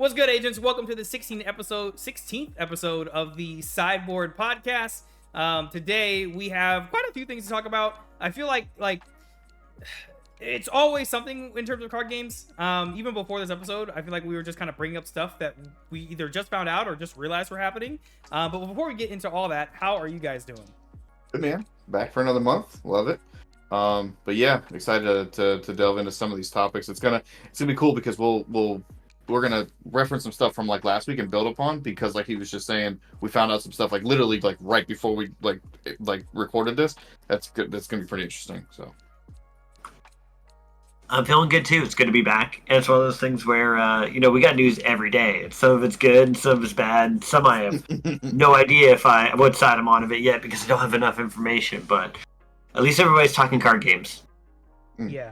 What's good, agents? Welcome to the 16th episode of the Sideboard podcast. Today we have quite a few things to talk about. I feel like it's always something in terms of card games. Even before this episode, I feel like we were just kind of bringing up stuff that we either just found out or just realized were happening. But before we get into all that, how are you guys doing? Good, man. Back for another month. Love it. But yeah, excited to delve into some of these topics. It's gonna be cool because we're gonna reference some stuff from like last week and build upon, because like he was just saying, we found out some stuff like literally like right before we like recorded this. That's good. That's gonna be pretty interesting. So I'm feeling good too. It's good to be back. And it's one of those things where we got news every day. And some of it's good, and some of it's bad. Some I have no idea what side I'm on of it yet because I don't have enough information. But at least everybody's talking card games. Yeah.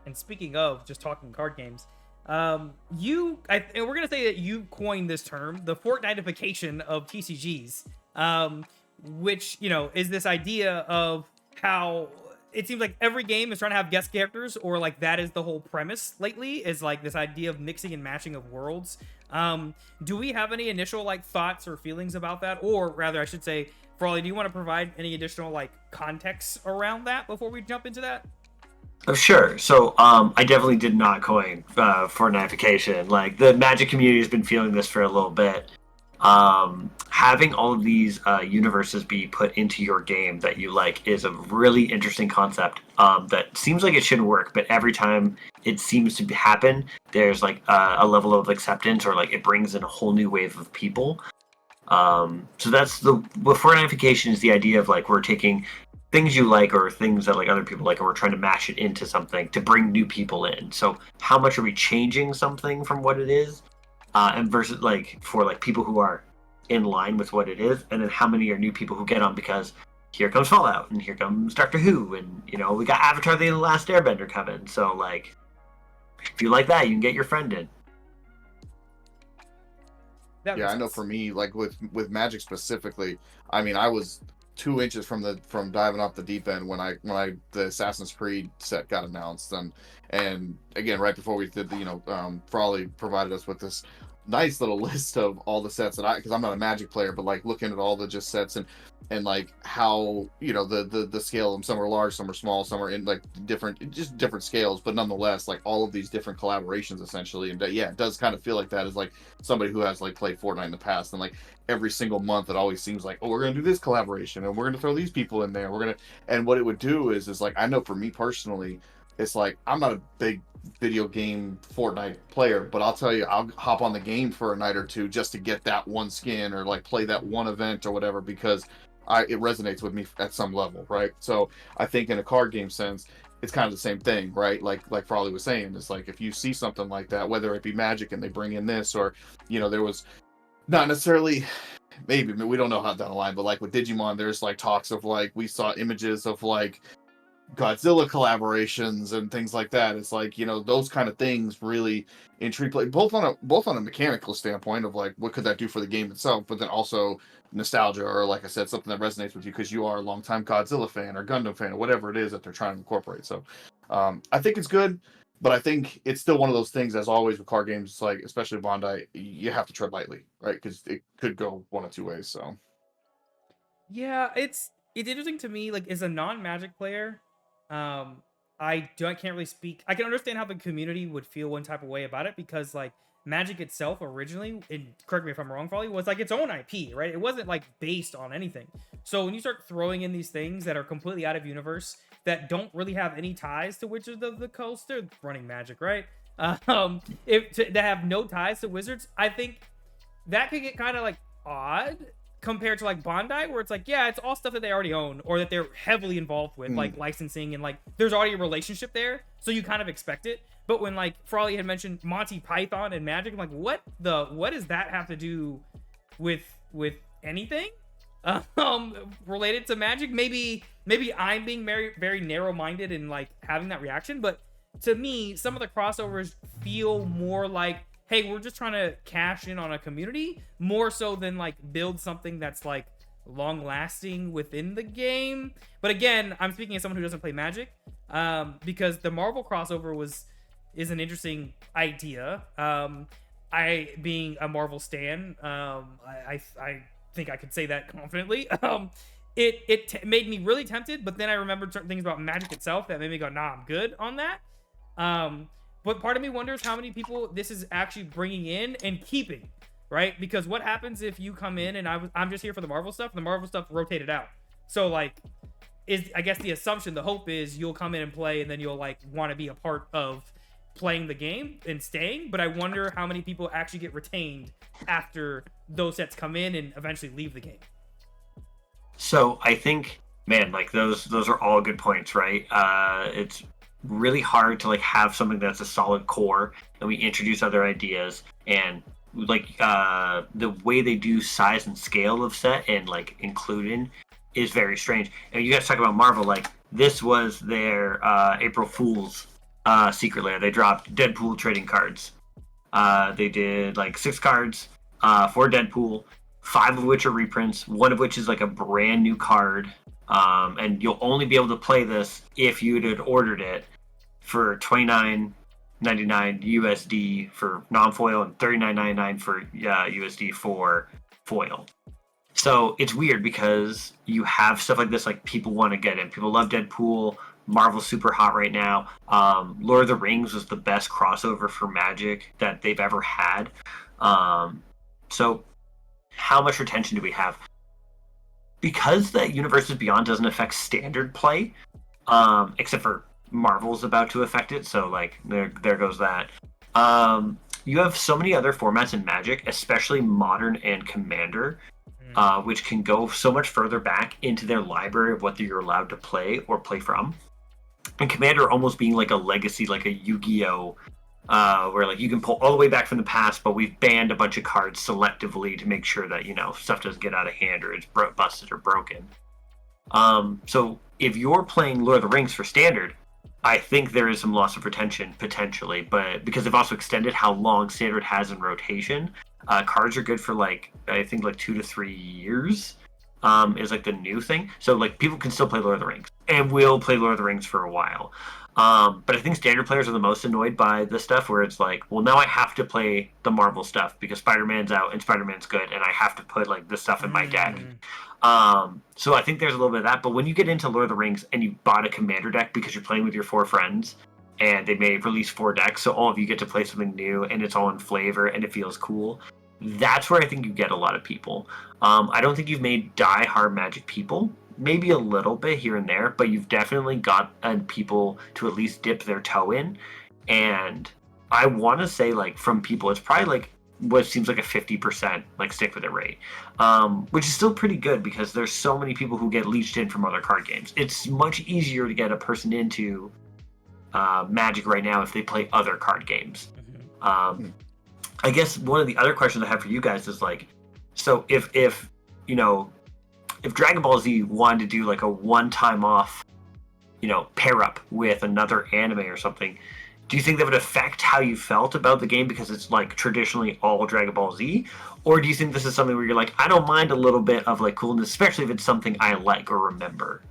And speaking of just talking card games, and we're gonna say that you coined this term, the Fortnite-ification of TCGs, which is this idea of how it seems like every game is trying to have guest characters, or like that is the whole premise lately, is like this idea of mixing and matching of worlds. Do we have any initial like thoughts or feelings about that, or rather, I should say, Frawley, do you want to provide any additional like context around that before we jump into that? Oh, sure. So I definitely did not coin Fortnite-ification. Like, the Magic community has been feeling this for a little bit. Having all of these universes be put into your game that you like is a really interesting concept that seems like it shouldn't work, but every time it seems to happen, there's like a level of acceptance, or like it brings in a whole new wave of people. So that's Fortnite-ification is the idea of like we're taking things you like or things that like other people like, and we're trying to mash it into something to bring new people in. So how much are we changing something from what it is, and versus like for like people who are in line with what it is, and then how many are new people who get on because here comes Fallout and here comes Doctor Who, and we got Avatar: The Last Airbender coming. So like, if you like that, you can get your friend in. yeah, I know for me, like with Magic specifically, I mean, I was 2 inches from diving off the deep end when the Assassin's Creed set got announced, and again right before we did Frawley provided us with this nice little list of all the sets that because I'm not a Magic player, but like looking at all the just sets and like how the scale of them, some are large, some are small, some are in like different scales, but nonetheless like all of these different collaborations essentially. And yeah, it does kind of feel like that as like somebody who has like played Fortnite in the past, and like every single month it always seems like, oh, we're gonna do this collaboration and we're gonna throw these people in there, and what it would do is like, I know for me personally, it's like I'm not a big video game Fortnite player, but I'll tell you, I'll hop on the game for a night or two just to get that one skin or like play that one event or whatever, because it resonates with me at some level, right? So I think in a card game sense, it's kind of the same thing, right? Like Frawley was saying, it's like if you see something like that, whether it be Magic and they bring in this, or there was not necessarily, maybe we don't know how down the line, but like with Digimon, there's like talks of like we saw images of like Godzilla collaborations and things like that. It's like those kind of things really intrigue play, both on a mechanical standpoint of like what could that do for the game itself, but then also nostalgia, or like I said, something that resonates with you because you are a longtime Godzilla fan or Gundam fan or whatever it is that they're trying to incorporate. So I think it's good, but I think it's still one of those things, as always with card games, like especially Bondi, you have to tread lightly, right? Because it could go one of two ways. So yeah, it's interesting to me, like as a non-Magic player. I can't really speak. I can understand how the community would feel one type of way about it, because like Magic itself originally, and correct me if I'm wrong, probably was like its own IP, right? It wasn't like based on anything. So when you start throwing in these things that are completely out of universe, that don't really have any ties to Wizards of the Coast, they're running Magic, right? That have no ties to Wizards, I think that could get kind of like odd compared to like Bondi, where it's like, yeah, it's all stuff that they already own or that they're heavily involved with, like licensing, and like there's already a relationship there, so you kind of expect it. But when like Frawley had mentioned Monty Python and Magic, I'm like, what does that have to do with anything related to Magic? Maybe I'm being very, very narrow-minded and like having that reaction, but to me, some of the crossovers feel more like, hey, we're just trying to cash in on a community, more so than like build something that's like long lasting within the game. But again, I'm speaking as someone who doesn't play Magic, because the Marvel crossover is an interesting idea. I being a Marvel stan, I think I could say that confidently. Made me really tempted, but then I remembered certain things about Magic itself that made me go, nah, I'm good on that. Um, but part of me wonders how many people this is actually bringing in and keeping, right? Because what happens if you come in and I'm just here for the Marvel stuff, and the Marvel stuff rotated out. So like, is I guess the assumption, the hope is you'll come in and play, and then you'll like want to be a part of playing the game and staying. But I wonder how many people actually get retained after those sets come in and eventually leave the game. So I think, man, like those are all good points, right? It's really hard to like have something that's a solid core, and we introduce other ideas, and like the way they do size and scale of set and like including is very strange. And you guys talk about Marvel, like this was their April Fool's secret lair. They dropped Deadpool trading cards. They did like 6 cards for Deadpool, 5 of which are reprints, one of which is like a brand new card. And you'll only be able to play this if you had ordered it for $29.99 USD for non-foil and $39.99 for USD for foil. So it's weird because you have stuff like this, like people want to get in. People love Deadpool. Marvel's super hot right now. Lord of the Rings was the best crossover for Magic that they've ever had. So how much retention do we have? Because that Universes Beyond doesn't affect standard play, except for Marvel's about to affect it. So like there goes that. You have so many other formats in Magic, especially Modern and Commander, which can go so much further back into their library of what you're allowed to play or play from. And Commander almost being like a legacy, like a Yu-Gi-Oh, where like you can pull all the way back from the past, but we've banned a bunch of cards selectively to make sure that, you know, stuff doesn't get out of hand or it's busted or broken. So if you're playing Lord of the Rings for standard, I think there is some loss of retention potentially, but because they've also extended how long standard has in rotation, cards are good for like, I think like 2 to 3 years. Is like the new thing. So like people can still play Lord of the Rings and will play Lord of the Rings for a while. But I think standard players are the most annoyed by the stuff where it's like, well, now I have to play the Marvel stuff because Spider-Man's out and Spider-Man's good, and I have to put like this stuff in my deck. So I think there's a little bit of that. But when you get into Lord of the Rings and you bought a Commander deck because you're playing with your 4 friends, and they may release 4 decks, so all of you get to play something new, and it's all in flavor and it feels cool. That's where I think you get a lot of people. I don't think you've made die-hard Magic people. Maybe a little bit here and there, but you've definitely got people to at least dip their toe in. And I want to say, like, from people, it's probably like what seems like a 50% like stick with it rate, which is still pretty good because there's so many people who get leached in from other card games. It's much easier to get a person into Magic right now if they play other card games. I guess one of the other questions I have for you guys is like, so if you know, if Dragon Ball Z wanted to do like a one-time off, you know, pair up with another anime or something, do you think that would affect how you felt about the game because it's like traditionally all Dragon Ball Z? Or do you think this is something where you're like, I don't mind a little bit of like coolness, especially if it's something I like or remember?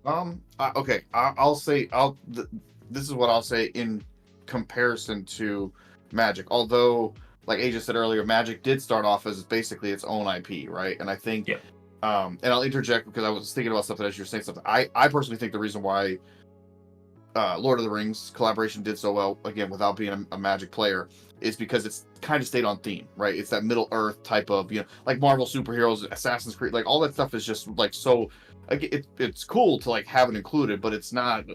Okay, I'll say this is what I'll say in comparison to Magic. Although, like Asia said earlier, Magic did start off as basically its own IP, right? And I think, and I'll interject because I was thinking about something as you're saying something. I personally think the reason why Lord of the Rings collaboration did so well, again, without being a Magic player, is because it's kind of stayed on theme, right? It's that Middle Earth type of, you know, like Marvel superheroes, Assassin's Creed, like all that stuff is just like so. Like it's cool to like have it included, but it's not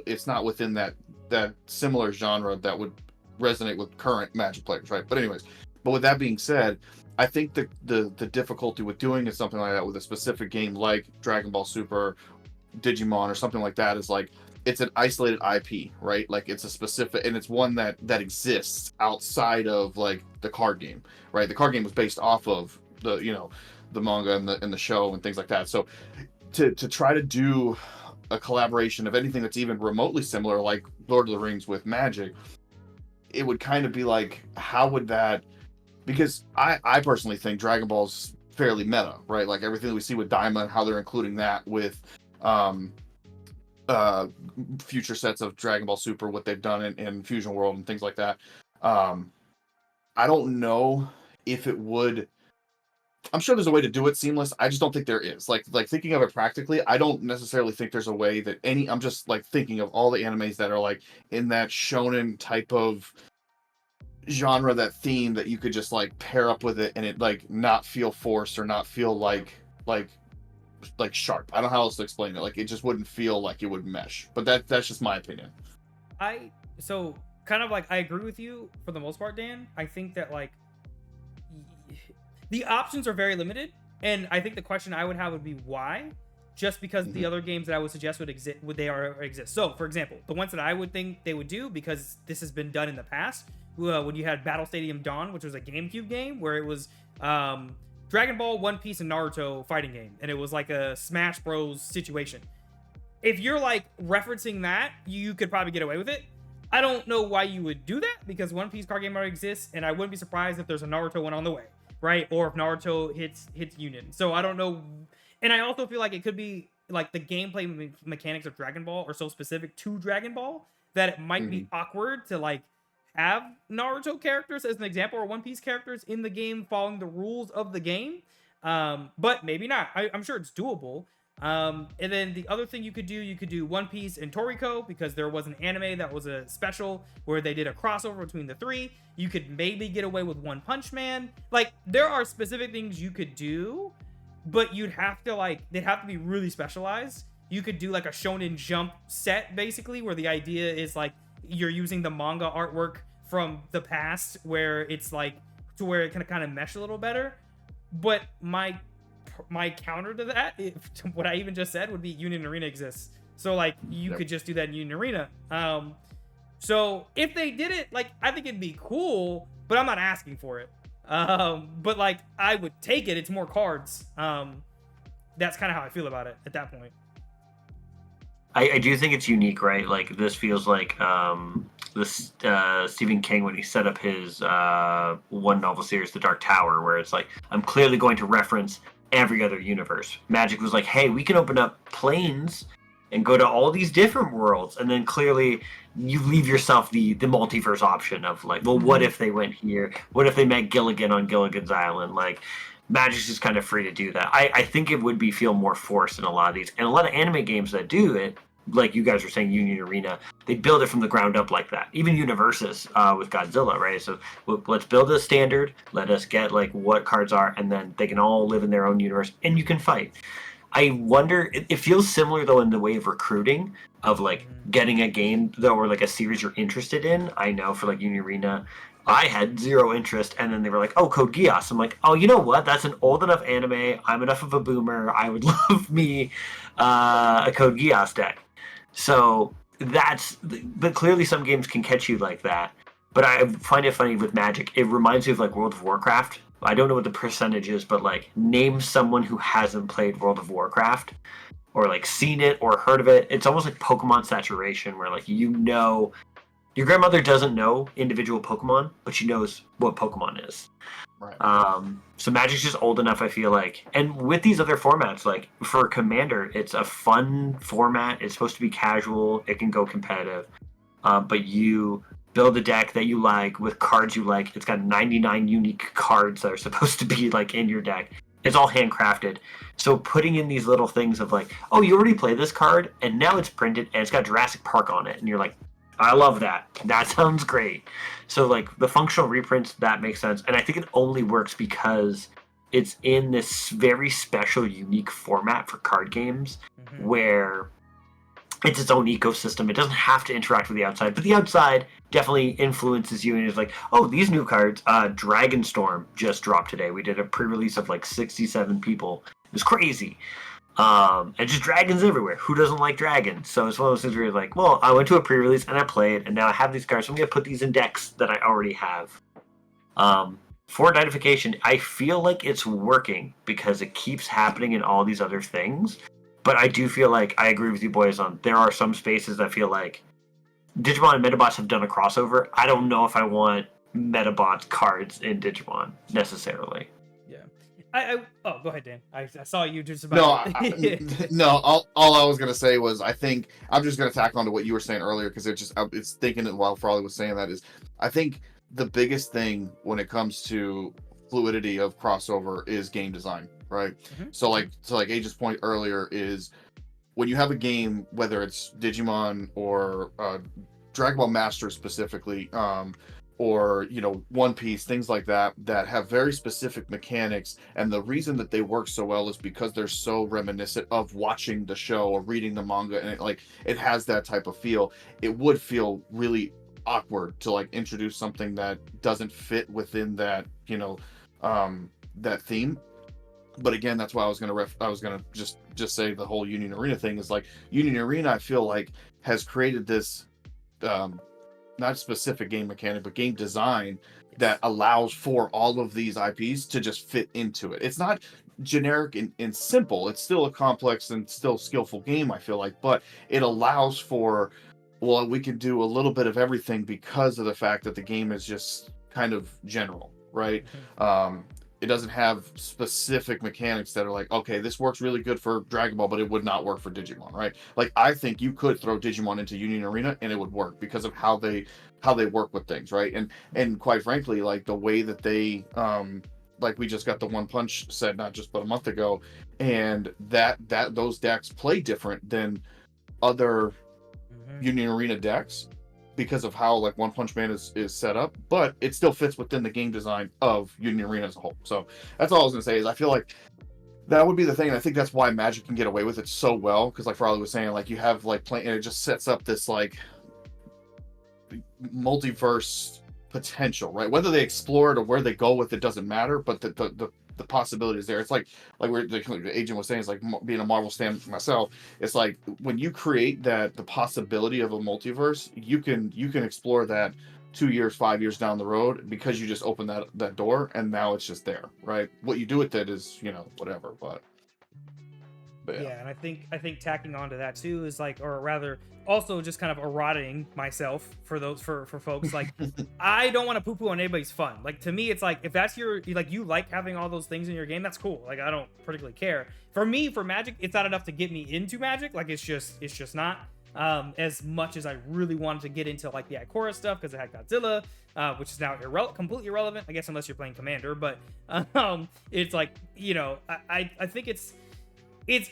within that similar genre that would resonate with current Magic players, right? But anyways, but with that being said, I think the difficulty with doing is something like that with a specific game like Dragon Ball Super, Digimon, or something like that is like it's an isolated IP, right? Like it's a specific, and it's one that exists outside of like the card game, right? The card game was based off of the, you know, the manga and the show and things like that. So to try to do a collaboration of anything that's even remotely similar, like Lord of the Rings with Magic, it would kind of be like, how would that? Because I personally think Dragon Ball's fairly meta, right? Like everything that we see with Daima and how they're including that with future sets of Dragon Ball Super, what they've done in Fusion World and things like that. I don't know if it would. I'm sure there's a way to do it seamless. I just don't think there is. Like thinking of it practically, I don't necessarily think there's a way that any. I'm just like thinking of all the animes that are like in that shonen type of genre, that theme, that you could just like pair up with it and it like not feel forced or not feel like sharp. I don't know how else to explain it. Like it just wouldn't feel like it would mesh. But that's just my opinion. So kind of like I agree with you for the most part, Dan. I think that like the options are very limited, and I think the question I would have would be why. Just because the other games that I would suggest would exist. So, for example, the ones that I would think they would do, because this has been done in the past, when you had Battle Stadium Dawn, which was a GameCube game where it was Dragon Ball, One Piece, and Naruto fighting game, and it was like a Smash Bros situation. If you're like referencing that, you could probably get away with it. I don't know why you would do that, because One Piece card game already exists, and I wouldn't be surprised if there's a Naruto one on the way, right? Or if Naruto hits Union. So I don't know. And I also feel like it could be like the gameplay mechanics of Dragon Ball are so specific to Dragon Ball that it might be awkward to like have Naruto characters as an example, or One Piece characters in the game following the rules of the game. But maybe not. I'm sure it's doable. And then the other thing you could do One Piece and Toriko, because there was an anime that was a special where they did a crossover between the three. You could maybe get away with One Punch Man. Like, there are specific things you could do, but you'd have to they'd have to be really specialized. You could do like a Shonen Jump set, basically, where the idea is like you're using the manga artwork from the past, where it's like to where it can kind of mesh a little better. But my counter to that, to what I even just said, would be Union Arena exists. So like you could just do that in Union Arena. So if they did it, like, I think it'd be cool, but I'm not asking for it. But like I would take it. It's more cards. That's kind of how I feel about it at that point. I do think it's unique, right? Like this feels like this Stephen King when he set up his one novel series, The Dark Tower, where it's like, I'm clearly going to reference every other universe. Magic was like, hey, we can open up planes and go to all these different worlds, and then clearly you leave yourself the multiverse option of like, well, what if they went here? What if they met Gilligan on Gilligan's Island? Like, Magic's just kind of free to do that. I think it would feel more forced in a lot of these, and a lot of anime games that do it, like you guys were saying, Union Arena, they build it from the ground up like that. Even Universes with Godzilla, right? So let's build a standard. Let us get like what cards are, and then they can all live in their own universe, and you can fight. I wonder, it feels similar though in the way of recruiting, of like getting a game though, or like a series you're interested in. I know for like Union Arena, I had zero interest, and then they were like, oh, Code Geass. I'm like, oh, you know what? That's an old enough anime. I'm enough of a boomer. I would love me a Code Geass deck. So but clearly some games can catch you like that. But I find it funny with Magic. It reminds me of like World of Warcraft. I don't know what the percentage is, but like name someone who hasn't played World of Warcraft or like seen it or heard of it. It's almost like Pokemon saturation, where like, you know, your grandmother doesn't know individual Pokemon, but she knows what Pokemon is. Right. So Magic's just old enough, I feel like. And with these other formats, like for Commander, it's a fun format. It's supposed to be casual. It can go competitive. But you build a deck that you like with cards you like. It's got 99 unique cards that are supposed to be like in your deck. It's all handcrafted. So putting in these little things of like, oh, you already played this card, and now it's printed, and it's got Jurassic Park on it. And you're like, I love that. That sounds great. So like the functional reprints, that makes sense. And I think it only works because it's in this very special, unique format for card games where it's its own ecosystem. It doesn't have to interact with the outside, but the outside definitely influences you, and is like, oh, these new cards, Dragonstorm just dropped today. We did a pre-release of like 67 people. It was crazy. And just dragons everywhere. Who doesn't like dragons? So it's one of those things where you're like, well, I went to a pre-release and I played, and now I have these cards, so I'm going to put these in decks that I already have. Fortnite-ification, I feel like it's working because it keeps happening in all these other things. But I do feel like, I agree with you boys on, there are some spaces that feel like Digimon and Metabots have done a crossover. I don't know if I want Metabots cards in Digimon, necessarily. Oh, go ahead, Dan. I saw you just about. No, all I was gonna say was, I think I'm just gonna tack on to what you were saying earlier, because it's thinking it while Frawley was saying that is, I think the biggest thing when it comes to fluidity of crossover is game design, right? So like Age's point earlier is when you have a game, whether it's Digimon or Dragon Ball Master specifically, or One Piece, things like that, that have very specific mechanics, and the reason that they work so well is because they're so reminiscent of watching the show or reading the manga, and it has that type of feel. It would feel really awkward to like introduce something that doesn't fit within that that theme. But again, that's why I was gonna just say the whole Union Arena thing is like Union Arena, I feel like, has created this not specific game mechanic but game design that allows for all of these IPs to just fit into it. It's not generic and simple, it's still a complex and still skillful game, I feel like, but it allows for, well, we can do a little bit of everything because of the fact that the game is just kind of general, right? It doesn't have specific mechanics that are like, okay, this works really good for Dragon Ball, but it would not work for Digimon, right? Like, I think you could throw Digimon into Union Arena and it would work because of how they work with things, right? And quite frankly, like the way that they like we just got the One Punch set not just but a month ago, and that those decks play different than other Union Arena decks because of how like One Punch Man is set up, but it still fits within the game design of Union Arena as a whole. So that's all I was gonna say is I feel like that would be the thing, and I think that's why Magic can get away with it so well, because like Farley was saying, like you have like playing, and it just sets up this like multiverse potential, right? Whether they explore it or where they go with it doesn't matter, but the possibility is there. It's like the agent was saying, it's like being a Marvel stan myself. It's like when you create the possibility of a multiverse, you can explore that 2 years, 5 years down the road because you just open that door and now it's just there, right? What you do with it is whatever, but yeah. And I think tacking onto that too is like, or rather also just kind of eroding myself for folks like I don't want to poo-poo on anybody's fun. Like, to me, it's like, if that's you like having all those things in your game, that's cool. Like, I don't particularly care. For me, for Magic, it's not enough to get me into Magic. Like, it's just not as much as I really wanted to get into like the Ikora stuff, because it had Godzilla, which is now completely irrelevant, I guess, unless you're playing Commander. But it's like, I think it's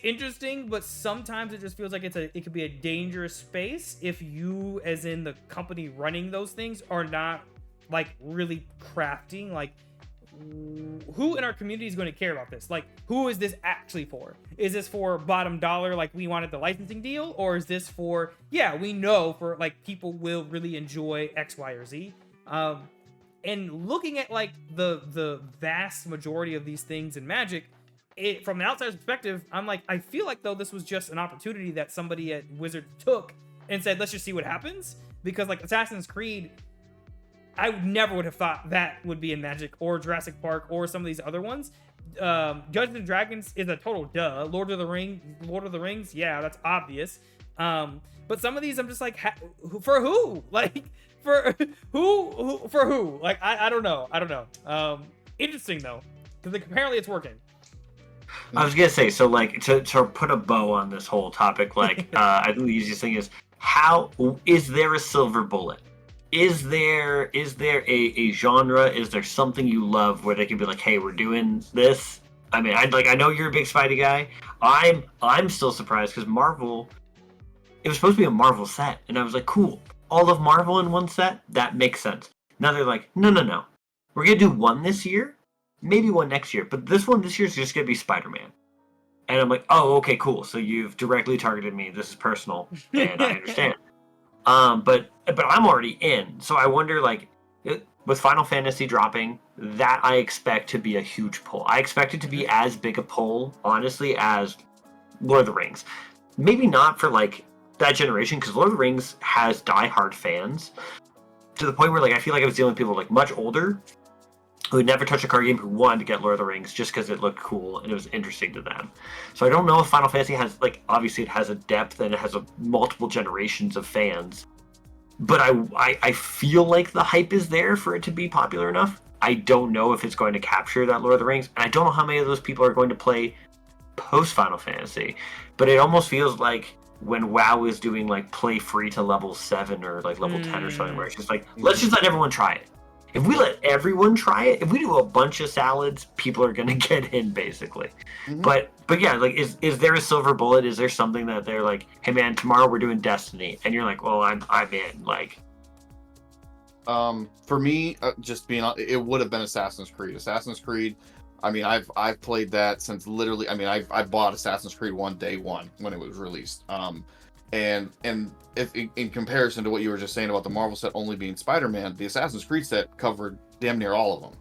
interesting, but sometimes it just feels like it could be a dangerous space if you, as in the company running those things, are not like really crafting like who in our community is going to care about this. Like, who is this actually for? Is this for bottom dollar, like we wanted the licensing deal, or is this for, yeah, we know for like people will really enjoy X, Y, or Z? And looking at like the vast majority of these things in Magic, from an outsider's perspective, I'm like, I feel like though this was just an opportunity that somebody at Wizard took and said, let's just see what happens. Because like Assassin's Creed, I never would have thought that would be in Magic or Jurassic Park or some of these other ones. Dungeons and Dragons is a total duh. Lord of the Rings, yeah, that's obvious. But some of these, I'm just like, for who? Like, for who? For who? Like, I don't know. Interesting though, because apparently it's working. I was gonna say, so like to put a bow on this whole topic, like I think the easiest thing is, how is there a silver bullet? Is there a genre? Is there something you love where they can be like, hey, we're doing this? I mean, I know you're a big Spidey guy. I'm still surprised because Marvel, it was supposed to be a Marvel set, and I was like, cool, all of Marvel in one set, that makes sense. Now they're like, no, we're gonna do one this year, maybe one next year, but this year is just gonna be Spider-Man. And I'm like, oh, okay, cool. So you've directly targeted me. This is personal, and I understand. But I'm already in. So I wonder, like, with Final Fantasy dropping, that I expect to be a huge pull. I expect it to be as big a pull, honestly, as Lord of the Rings. Maybe not for, like, that generation, because Lord of the Rings has diehard fans, to the point where, like, I feel like I was dealing with people, like, much older, who had never touched a card game, who wanted to get Lord of the Rings just because it looked cool and it was interesting to them. So I don't know if Final Fantasy has, like, obviously it has a depth and it has multiple generations of fans. But I feel like the hype is there for it to be popular enough. I don't know if it's going to capture that Lord of the Rings. And I don't know how many of those people are going to play post-Final Fantasy. But it almost feels like when WoW is doing, like, play free to level 7 or, like, level 10 or something, where it's just like, let's just let everyone try it. if we let everyone try it, if we do a bunch of salads, people are gonna get in basically. Mhm. But yeah, like is there a silver bullet? Is there something that they're like, hey man, tomorrow we're doing Destiny, and you're like, well, I'm in. Like, For me, just being it would have been Assassin's Creed. Assassin's Creed. I mean, I've played that since literally. I mean, I bought Assassin's Creed 1 day one when it was released. And if in comparison to what you were just saying about the Marvel set only being Spider-Man, the Assassin's Creed set covered damn near all of them.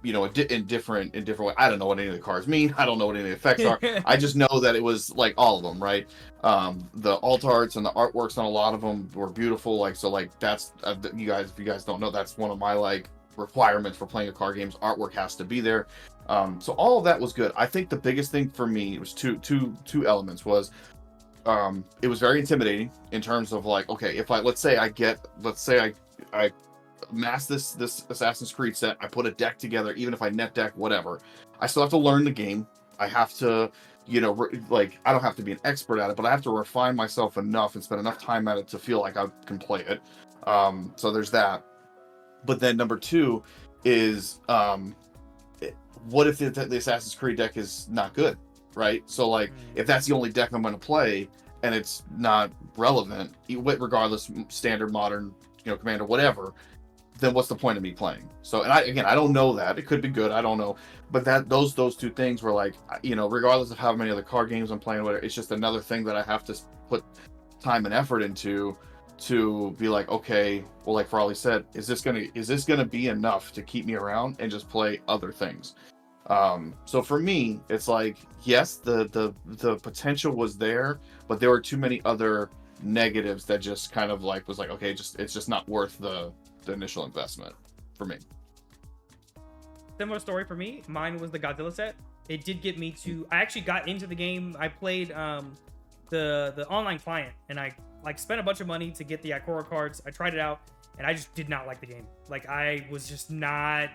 You know, in different way. I don't know what any of the cards mean. I don't know what any of the effects are. I just know that it was like all of them, right? The alt arts and the artworks on a lot of them were beautiful. Like, so like that's you guys, if you guys don't know, that's one of my like requirements for playing a card games. Artwork has to be there. So all of that was good. I think the biggest thing for me was two elements was it was very intimidating in terms of like, okay, if let's say I mass this Assassin's Creed set, I put a deck together, even if I net deck whatever, I still have to learn the game. I have to, you know, like I don't have to be an expert at it, but I have to refine myself enough and spend enough time at it to feel like I can play it. So there's that. But then number two is what if the Assassin's Creed deck is not good, right? So like if that's the only deck I'm going to play and it's not relevant, regardless, standard, modern, you know, commander, whatever, then what's the point of me playing? So, and I don't know that. It could be good, I don't know. But those two things were like, you know, regardless of how many other card games I'm playing, whatever, it's just another thing that I have to put time and effort into to be like, okay, well, like Farley said, is this gonna be enough to keep me around and just play other things? So for me, it's like, yes, the potential was there, but there were too many other negatives that just kind of like was like, okay, it's just not worth the initial investment for me. Similar story for me. Mine was the Godzilla set. It did get me to. I actually got into the game. I played the online client, and I like spent a bunch of money to get the Ikora cards. I tried it out, and I just did not like the game. Like I was just not.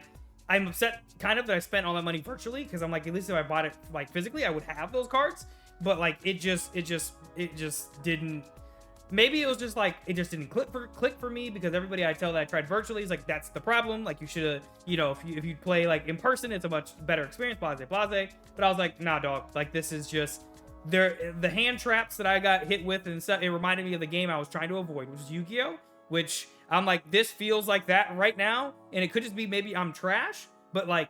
I'm upset kind of that I spent all that money virtually, because I'm like, at least if I bought it like physically, I would have those cards. But like it just didn't. Maybe it was just like it just didn't click for me, because everybody I tell that I tried virtually is like, that's the problem. Like you should have, you know, if you play like in person, it's a much better experience. Blase. But I was like, nah, dog. Like this is just the hand traps that I got hit with, and stuff. It reminded me of the game I was trying to avoid, which is Yu-Gi-Oh. Which I'm like, this feels like that right now, and it could just be maybe I'm trash, but like,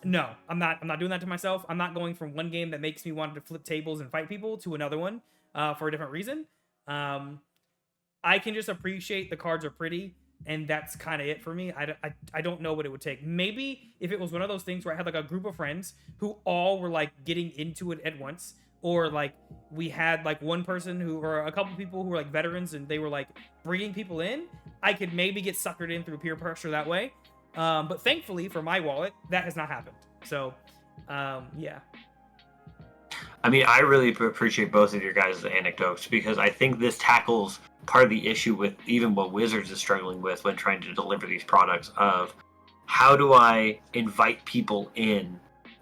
no, I'm not doing that to myself. I'm not going from one game that makes me want to flip tables and fight people to another one for a different reason. I can just appreciate the cards are pretty, and that's kind of it for me. I don't know what it would take. Maybe if it was one of those things where I had like a group of friends who all were like getting into it at once, or like we had like one person or a couple people who were like veterans and they were like bringing people in, I could maybe get suckered in through peer pressure that way. But thankfully for my wallet, that has not happened. So, yeah. I mean, I really appreciate both of your guys' anecdotes, because I think this tackles part of the issue with even what Wizards is struggling with when trying to deliver these products of how do I invite people in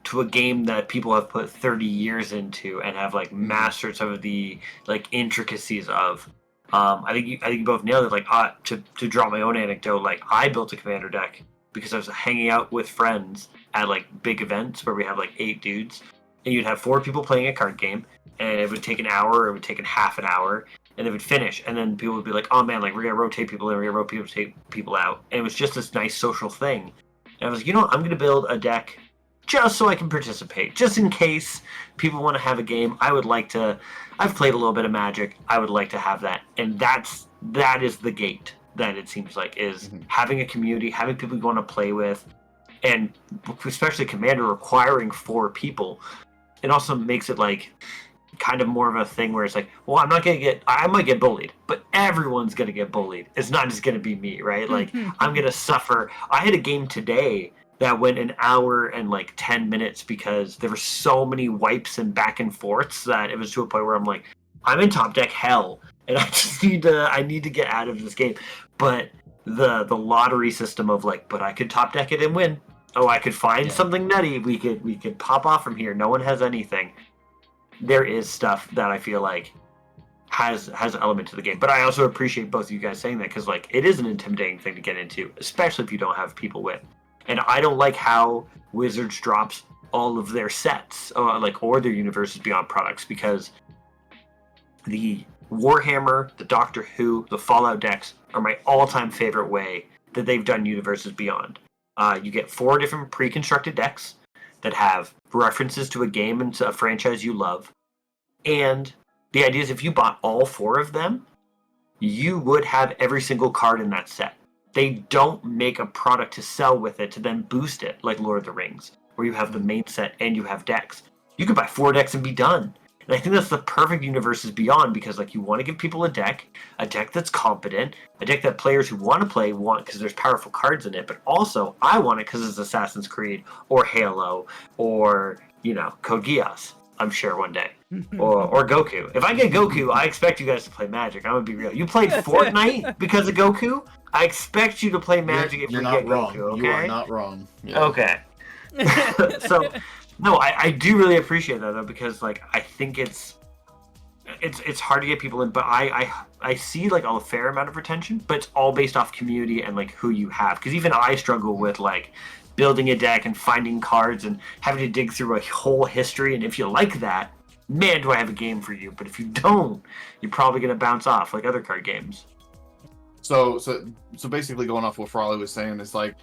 to a game that people have put 30 years into and have like mastered some of the like intricacies of. I think you both nailed it. Like to draw my own anecdote, like I built a commander deck because I was hanging out with friends at like big events where we have like 8 dudes, and you'd have 4 people playing a card game, and it would take an hour, or it would take half an hour, and it would finish, and then people would be like, oh man, like we're gonna rotate people in, we're gonna rotate people out, and it was just this nice social thing. And I was like, you know what, I'm gonna build a deck just so I can participate, just in case people want to have a game. I've played a little bit of Magic, I would like to have that. And that is the gate that it seems like, is having a community, having people you want to play with, and especially Commander requiring 4 people. It also makes it like kind of more of a thing where it's like, well, I might get bullied, but everyone's going to get bullied. It's not just going to be me, right? Like I'm going to suffer. I had a game today that went an hour and like 10 minutes because there were so many wipes and back and forths that it was to a point where I'm like, I'm in top deck hell, and I just need to get out of this game. But the lottery system of like, but I could top deck it and win. Oh, I could find something nutty. We could pop off from here. No one has anything. There is stuff that I feel like has an element to the game. But I also appreciate both of you guys saying that, because like it is an intimidating thing to get into, especially if you don't have people with. And I don't like how Wizards drops all of their sets, or their Universes Beyond products, because the Warhammer, the Doctor Who, the Fallout decks are my all-time favorite way that they've done Universes Beyond. You get 4 different pre-constructed decks that have references to a game and to a franchise you love. And the idea is if you bought all 4 of them, you would have every single card in that set. They don't make a product to sell with it to then boost it like Lord of the Rings, where you have the main set and you have decks. You could buy 4 decks and be done. And I think that's the perfect Universes Beyond, because like you want to give people a deck that's competent, a deck that players who want to play want because there's powerful cards in it, but also I want it because it's Assassin's Creed or Halo or, Code Geass, I'm sure one day. or Goku. If I get Goku, I expect you guys to play Magic. I'm gonna be real. You played Fortnite because of Goku? I expect you to play Magic if you get wrong. Goku, okay? You are not wrong. Yeah. Okay. So, no, I do really appreciate that, though, because, like, I think it's hard to get people in, but I see, like, a fair amount of retention, but it's all based off community and, like, who you have. Because even I struggle with, like, building a deck and finding cards and having to dig through a whole history, and if you like that, man, do I have a game for you. But if you don't, you're probably going to bounce off, like other card games. So basically, going off what Frawley was saying, is like,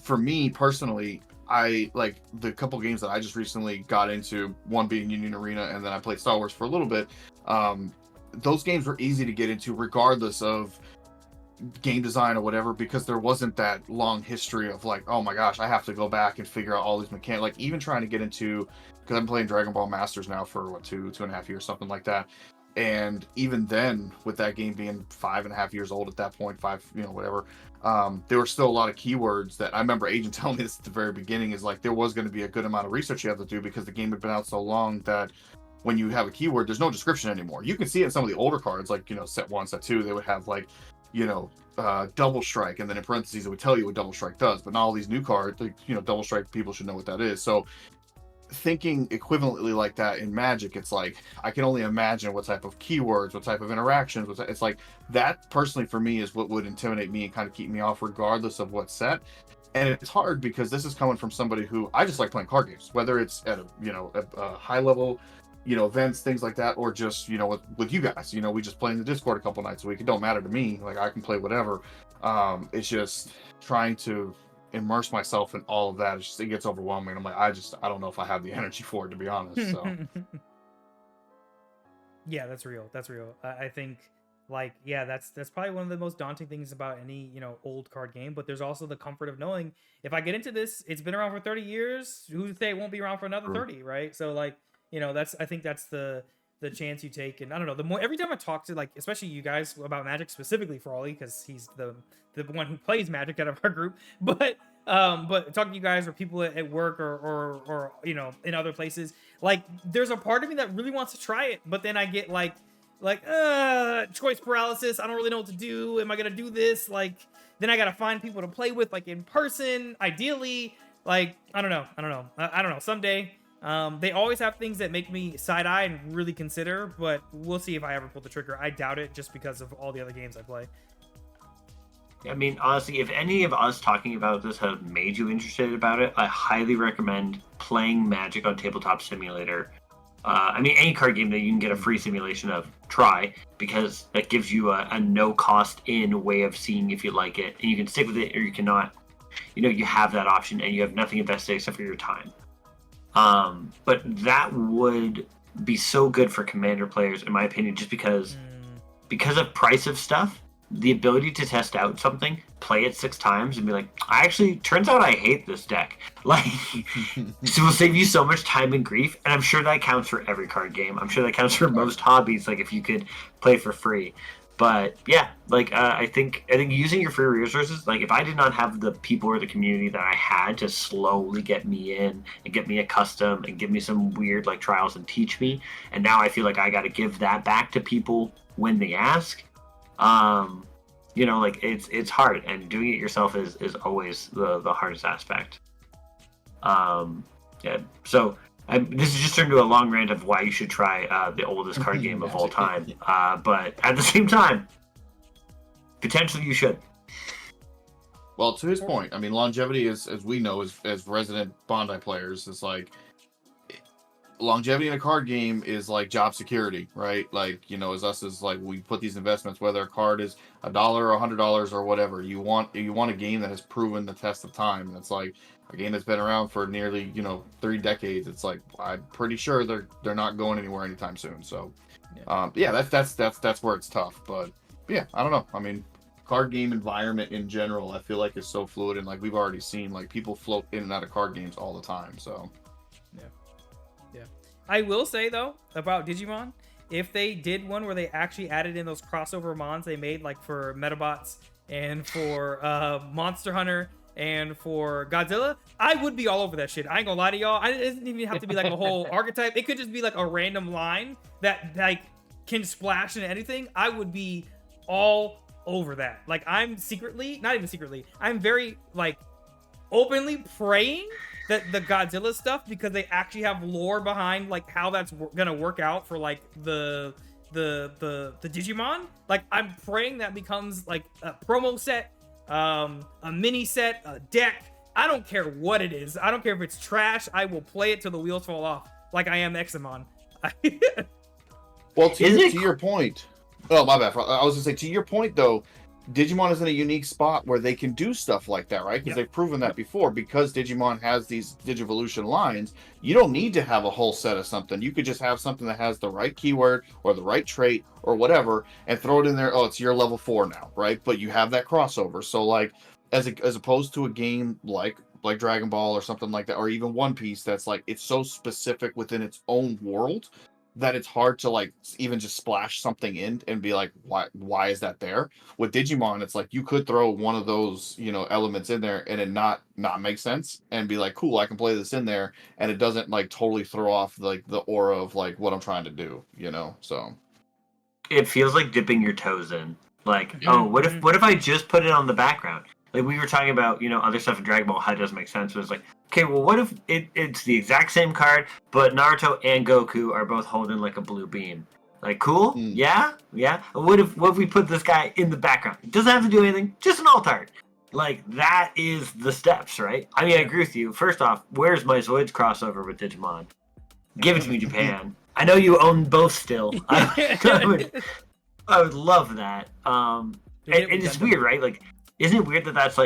for me personally, I like the couple games that I just recently got into, one being Union Arena, and then I played Star Wars for a little bit. Those games were easy to get into regardless of game design or whatever, because there wasn't that long history of like, oh my gosh, I have to go back and figure out all these mechanics. Like even trying to get into, because I'm playing Dragon Ball Masters now for what, 2.5 years, something like that. And even then, with that game being 5.5 years old at that point, whatever, there were still a lot of keywords that I remember Agent telling me this at the very beginning, is like there was going to be a good amount of research you have to do, because the game had been out so long that when you have a keyword, there's no description anymore. You can see it in some of the older cards, like, set 1, set 2, they would have like, double strike, and then in parentheses it would tell you what double strike does. But now all these new cards, like, double strike, people should know what that is. So thinking equivalently like that in Magic, it's like I can only imagine what type of keywords, what type of interactions, it's like that personally for me is what would intimidate me and kind of keep me off regardless of what set. And it's hard because this is coming from somebody who I just like playing card games, whether it's at a high level, events, things like that, or just with you guys, we just play in the Discord a couple nights a week. It don't matter to me, like I can play whatever. It's just trying to immerse myself in all of that. It gets overwhelming. I'm like, I don't know if I have the energy for it, to be honest. So yeah, that's real. I think that's probably one of the most daunting things about any old card game. But there's also the comfort of knowing if I get into this, it's been around for 30 years, who's to say it won't be around for another 30, right? So like, I think that's the chance you take. And I don't know, the more every time I talk to, like, especially you guys about Magic, specifically Frawley, because he's the one who plays Magic out of our group, but talking to you guys or people at work or in other places, like there's a part of me that really wants to try it, but then I get like choice paralysis. I don't really know what to do. Am I gonna do this? Like then I gotta find people to play with, like in person, ideally. Like I don't know. Someday. They always have things that make me side-eye and really consider, but we'll see if I ever pull the trigger. I doubt it, just because of all the other games I play. I mean, honestly, if any of us talking about this have made you interested about it, I highly recommend playing Magic on Tabletop Simulator. Any card game that you can get a free simulation of, try, because that gives you a no-cost in way of seeing if you like it, and you can stick with it or you cannot. You have that option, and you have nothing invested except for your time. But that would be so good for Commander players, in my opinion, just because of price of stuff. The ability to test out something, play it 6 times, and be like, turns out I hate this deck. Like, it will save you so much time and grief, and I'm sure that counts for every card game. I'm sure that counts for most hobbies, like if you could play for free. But yeah, like I think using your free resources, like if I did not have the people or the community that I had to slowly get me in and get me accustomed and give me some weird like trials and teach me, and now I feel like I got to give that back to people when they ask. Like it's hard, and doing it yourself is always the hardest aspect. Yeah. So This is just turned into a long rant of why you should try the oldest card game of all time. But at the same time, potentially you should. Well, to his point, I mean, longevity is, as we know, as resident Bondi players, is like longevity in a card game is like job security, right? Like, you know, as us as like we put these investments, whether a card is $1 or $100 or whatever, you want a game that has proven the test of time. And it's like a game that's been around for nearly, you know, 3 decades. It's like I'm pretty sure they're not going anywhere anytime soon. So, that's where it's tough. But yeah, I don't know. I mean, card game environment in general, I feel like is so fluid, and like we've already seen, like people float in and out of card games all the time. So yeah. I will say though about Digimon, if they did one where they actually added in those crossover mons they made, like for Metabots and for Monster Hunter and for Godzilla, I would be all over that shit. I ain't gonna lie to y'all. It doesn't even have to be like a whole archetype. It could just be like a random line that like can splash into anything. I would be all over that. Like I'm not even secretly, I'm very like openly praying that the Godzilla stuff, because they actually have lore behind like how that's gonna work out for like the Digimon. Like I'm praying that becomes like a promo set, a mini set, a deck. I don't care what it is. I don't care if it's trash. I will play it till the wheels fall off, like I am Examon. well, to your point. Oh, my bad. I was gonna say, to your point though, Digimon is in a unique spot where they can do stuff like that, right? Because they've proven that before. Because Digimon has these Digivolution lines, you don't need to have a whole set of something. You could just have something that has the right keyword or the right trait or whatever, and throw it in there. Oh, it's your level 4 now, right? But you have that crossover. So like, as opposed to a game like Dragon Ball or something like that, or even One Piece, that's like it's so specific within its own world that it's hard to like even just splash something in and be like, why is that there? With Digimon, it's like you could throw one of those, you know, elements in there and it not make sense and be like, cool, I can play this in there, and it doesn't like totally throw off like the aura of like what I'm trying to do, you know. So it feels like dipping your toes in. Like, oh, what if I just put it on the background? Like we were talking about, you know, other stuff in Dragon Ball, how it doesn't make sense. But it's like, okay, well, what if it's the exact same card, but Naruto and Goku are both holding like a blue beam? Like, cool, yeah. What if we put this guy in the background? It doesn't have to do anything, just an alt art. Like that is the steps, right? I mean, I agree with you. First off, where's my Zoids crossover with Digimon? Give it to me, Japan. I know you own both still. I would love that. And it's weird, right? Like, isn't it weird that's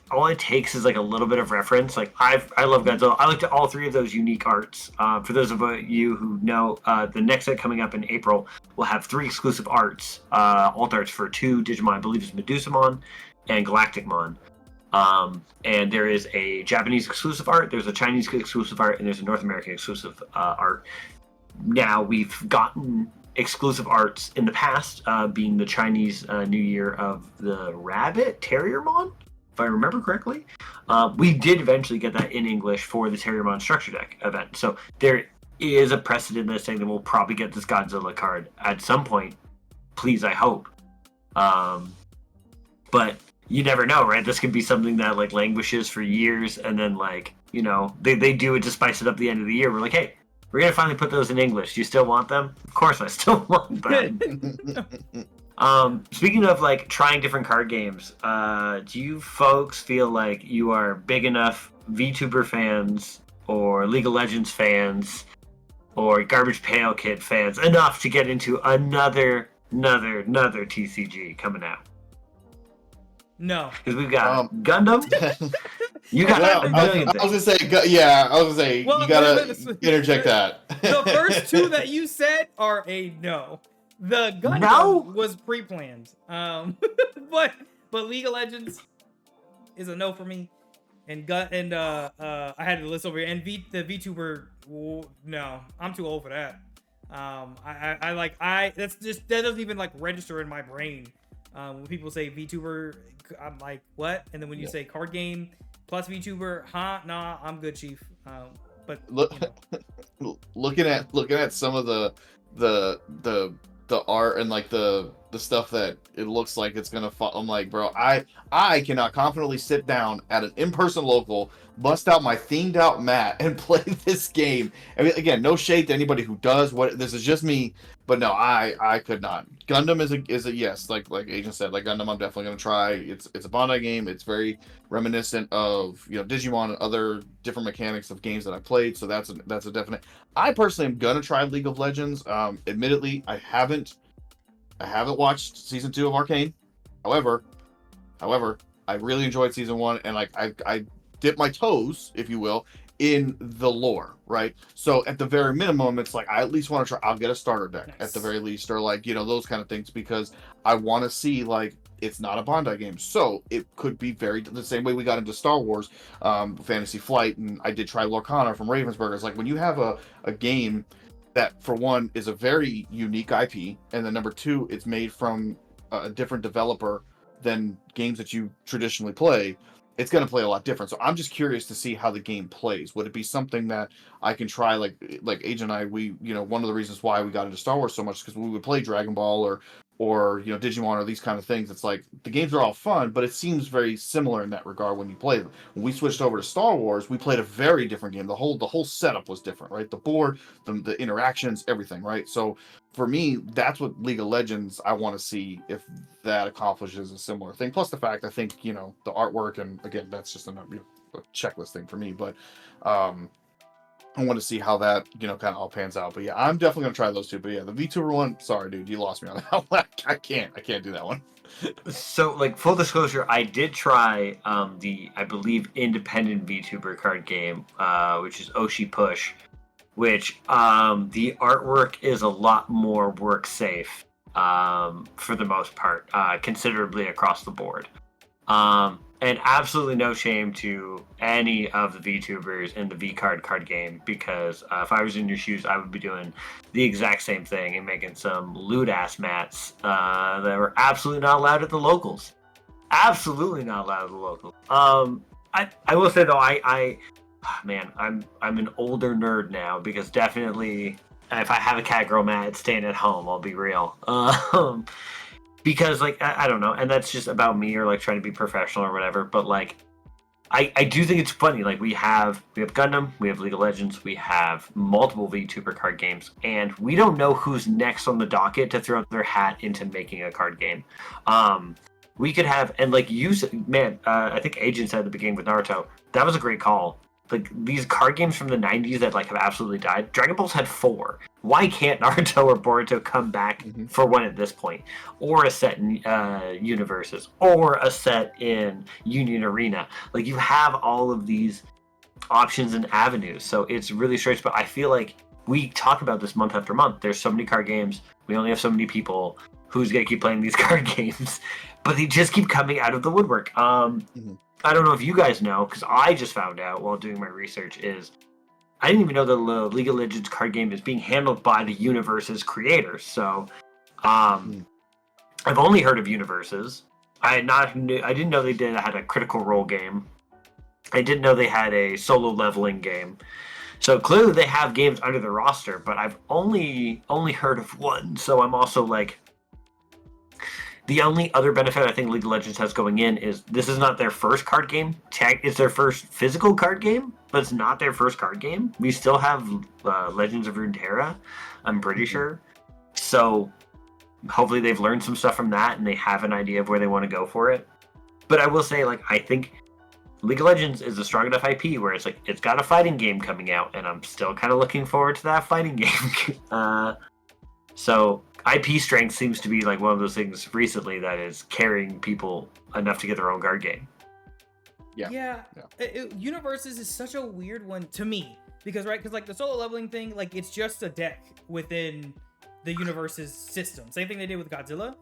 all it takes is like a little bit of reference? Like I love Godzilla. I looked at all 3 of those unique arts. For those of you who know, the next set coming up in April will have 3 exclusive arts, alt arts for 2 Digimon. I believe it's Medusamon and Galacticmon. And there is a Japanese exclusive art, there's a Chinese exclusive art, and there's a North American exclusive art. Now we've gotten exclusive arts in the past, being the Chinese New Year of the Rabbit Terriermon, if I remember correctly. We did eventually get that in English for the Terriermon structure deck event. So there is a precedent that's saying that we'll probably get this Godzilla card at some point. Please, I hope. But you never know, right? This could be something that like languishes for years, and then like, you know, they do it to spice it up the end of the year. We're like, hey, we're gonna finally put those in English. Do you still want them? Of course, I still want them. Speaking of like trying different card games, do you folks feel like you are big enough VTuber fans or League of Legends fans or Garbage Pail Kid fans enough to get into another TCG coming out? No, because we've got Gundam. You got I was gonna say, well, you gotta interject that. The first 2 that you said are a no. The Gundam was pre-planned. But League of Legends is a no for me. And I had the list over here. And the VTuber, no, I'm too old for that. That doesn't even like register in my brain. When people say VTuber, I'm like, what? And then when you say card game plus VTuber, nah, I'm good, Chief. But looking at some of the art and like the the stuff that it looks like it's gonna fall. I'm like, bro, I cannot confidently sit down at an in-person local, bust out my themed out mat, and play this game. I mean, again, no shade to anybody who does. What this is just me, but no, I could not. Gundam is a yes, like Agent said, like Gundam, I'm definitely gonna try. It's a Bandai game. It's very reminiscent of Digimon and other different mechanics of games that I played. So that's a definite. I personally am gonna try League of Legends. Admittedly, I haven't watched season 2 of Arcane. However, I really enjoyed season 1, and like I dipped my toes, if you will, in the lore, right? So at the very minimum, it's like I at least want to try. I'll get a starter deck Nice. at the very least, or like those kind of things, because I want to see, like, it's not a Bandai game, so it could be very the same way we got into Star Wars, Fantasy Flight, and I did try Lorcana from Ravensburger. It's like when you have a game that, for one, is a very unique IP, and then number two, it's made from a different developer than games that you traditionally play, it's going to play a lot different. So I'm just curious to see how the game plays. Would it be something that I can try, like Agent and I, we, one of the reasons why we got into Star Wars so much is because we would play Dragon Ball or Digimon or these kind of things. It's like the games are all fun, but it seems very similar in that regard when you play them. When we switched over to Star Wars, we played a very different game. The whole setup was different, right? The board, the interactions, everything, right? So for me, that's what League of Legends, I want to see if that accomplishes a similar thing. Plus the fact, I think, the artwork, and again, that's just a checklist thing for me, but I want to see how that, kind of all pans out. But yeah, I'm definitely going to try those two. But yeah, the VTuber one, sorry, dude, you lost me on that one. I can't do that one. So, like, full disclosure, I did try I believe, independent VTuber card game, which is Oshi Push, which the artwork is a lot more work safe for the most part, considerably across the board. And absolutely no shame to any of the VTubers in the V-card game, because if I was in your shoes, I would be doing the exact same thing and making some lewd-ass mats that were absolutely not allowed at the locals. Absolutely not allowed at the locals. I will say, though, I'm an older nerd now, because definitely if I have a cat girl mat, it's staying at home, I'll be real. Because, like, I don't know, and that's just about me, or like trying to be professional or whatever, but like I do think it's funny. Like, we have Gundam, we have League of Legends, we have multiple VTuber card games, and we don't know who's next on the docket to throw their hat into making a card game. We could have, and like you said, man, I think Agent said at the beginning with Naruto, that was a great call. Like, these card games from the 90s that like have absolutely died. Dragon Ball's had 4. Why can't Naruto or Boruto come back for one at this point? Or a set in Universes, or a set in Union Arena. Like, you have all of these options and avenues, so it's really strange. But I feel like we talk about this month after month. There's so many card games. We only have so many people. Who's gonna keep playing these card games? But they just keep coming out of the woodwork. I don't know if you guys know, because I just found out while doing my research, I didn't even know the League of Legends card game is being handled by the Universes creators. So I've only heard of Universes. I didn't know they had a Critical Role game. I didn't know they had a solo leveling game. So clearly they have games under the roster, but I've only heard of one. So I'm also like, the only other benefit I think League of Legends has going in is this is not their first card game. It's their first physical card game, but it's not their first card game. We still have Legends of Runeterra, I'm pretty sure. So hopefully they've learned some stuff from that and they have an idea of where they want to go for it. But I will say, like, I think League of Legends is a strong enough IP where it's like, it's got a fighting game coming out, and I'm still kind of looking forward to that fighting game. So IP strength seems to be like one of those things recently that is carrying people enough to get their own card game. Yeah. Universes is such a weird one to me, because like the solo leveling thing, like, it's just a deck within the Universes system. Same thing they did with Godzilla.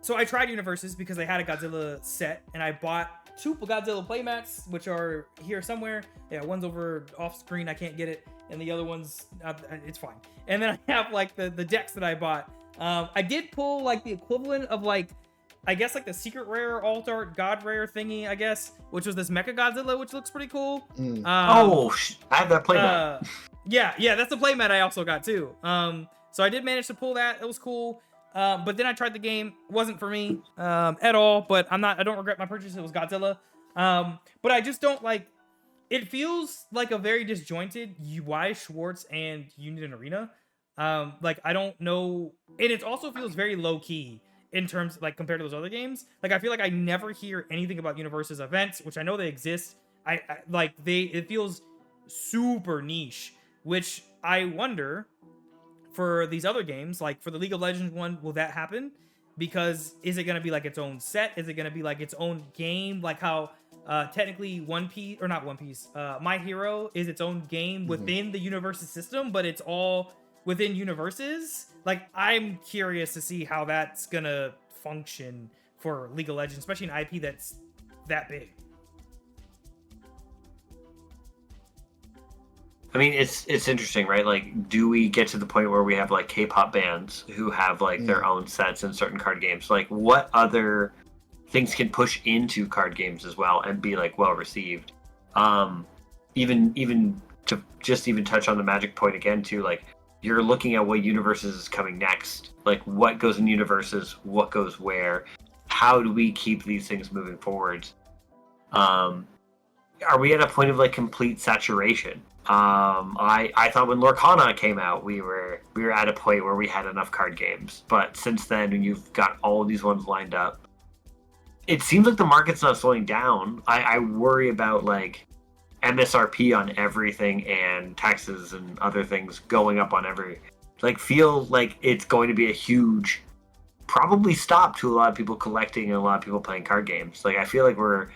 So I tried Universes because they had a Godzilla set, and I bought 2 Godzilla playmats, which are here somewhere. Yeah, one's over off screen, I can't get it, and the other one's it's fine. And then I have like the decks that I bought. I did pull like the equivalent of, like, I guess, like the secret rare alt art god rare thingy, I guess, which was this Mecha Godzilla, which looks pretty cool. I have that playmat. Yeah, that's the playmat I also got too. So I did manage to pull that. It was cool. But then I tried the game. It wasn't for me at all. But I don't regret my purchase. It was Godzilla. But I just don't like. It feels like a very disjointed UI Schwartz and Union Arena. Like I don't know, and it also feels very low key in terms like compared to those other games. Like I feel like I never hear anything about Universe's events, which I know they exist. I like they. It feels super niche, which I wonder for these other games, like for the League of Legends one, will that happen? Because is it going to be like its own set? Is it going to be like its own game? Like how technically One Piece, or not One Piece, My Hero is its own game within the Universe's system, but it's all within universes. Like I'm curious to see how that's going to function for League of Legends, especially an IP that's that big. I mean, it's interesting, right? Like, do we get to the point where we have like K-pop bands who have like their own sets in certain card games? Like, what other things can push into card games as well and be like well received? Even to just even touch on the Magic point again too, like you're looking at what universes is coming next. Like, what goes in universes? What goes where? How do we keep these things moving forward? Are we at a point of like complete saturation? I thought when Lorcana came out, we were at a point where we had enough card games. But since then, you've got all of these ones lined up. It seems like the market's not slowing down. I worry about like MSRP on everything and taxes and other things going up on every. Like, feel like it's going to be a huge, probably stop to a lot of people collecting and a lot of people playing card games. Like, I feel like we're,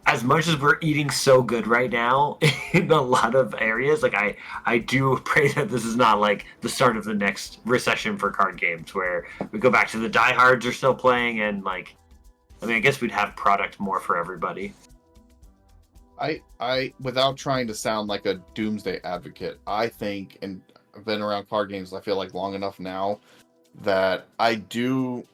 as much as we're eating so good right now in a lot of areas, like I do pray that this is not like the start of the next recession for card games where we go back to the diehards are still playing and like, I mean, I guess we'd have product more for everybody. I without trying to sound like a doomsday advocate, I think, and I've been around card games, I feel like long enough now that I do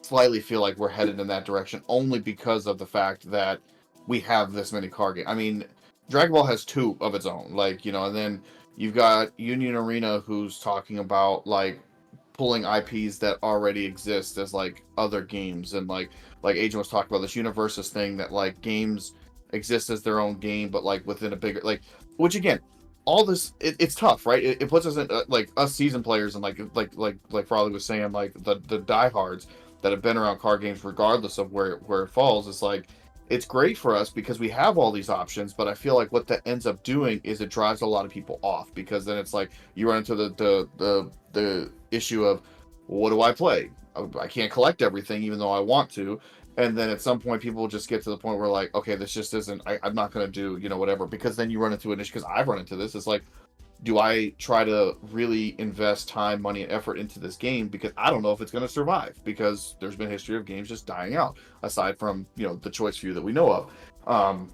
slightly feel like we're headed in that direction only because of the fact that we have this many card games. I mean, Dragon Ball has two of its own, like, you know, and then you've got Union Arena who's talking about like pulling IPs that already exist as like other games, and like Agent was talking about this universes thing that like games exist as their own game, but like within a bigger like, which again, all this it's tough, right? It puts us in like us seasoned players and like Farley was saying, like the diehards that have been around card games, regardless of where it falls, it's like it's great for us because we have all these options. But I feel like what that ends up doing is it drives a lot of people off, because then it's like you run into the issue of, well, what do I play? I can't collect everything even though I want to. And then at some point people just get to the point where like, okay, this just isn't, I'm not going to do, you know, whatever, because then you run into an issue, because I've run into this. It's like, do I try to really invest time, money, and effort into this game because I don't know if it's going to survive, because there's been a history of games just dying out aside from, you know, the choice few that we know of.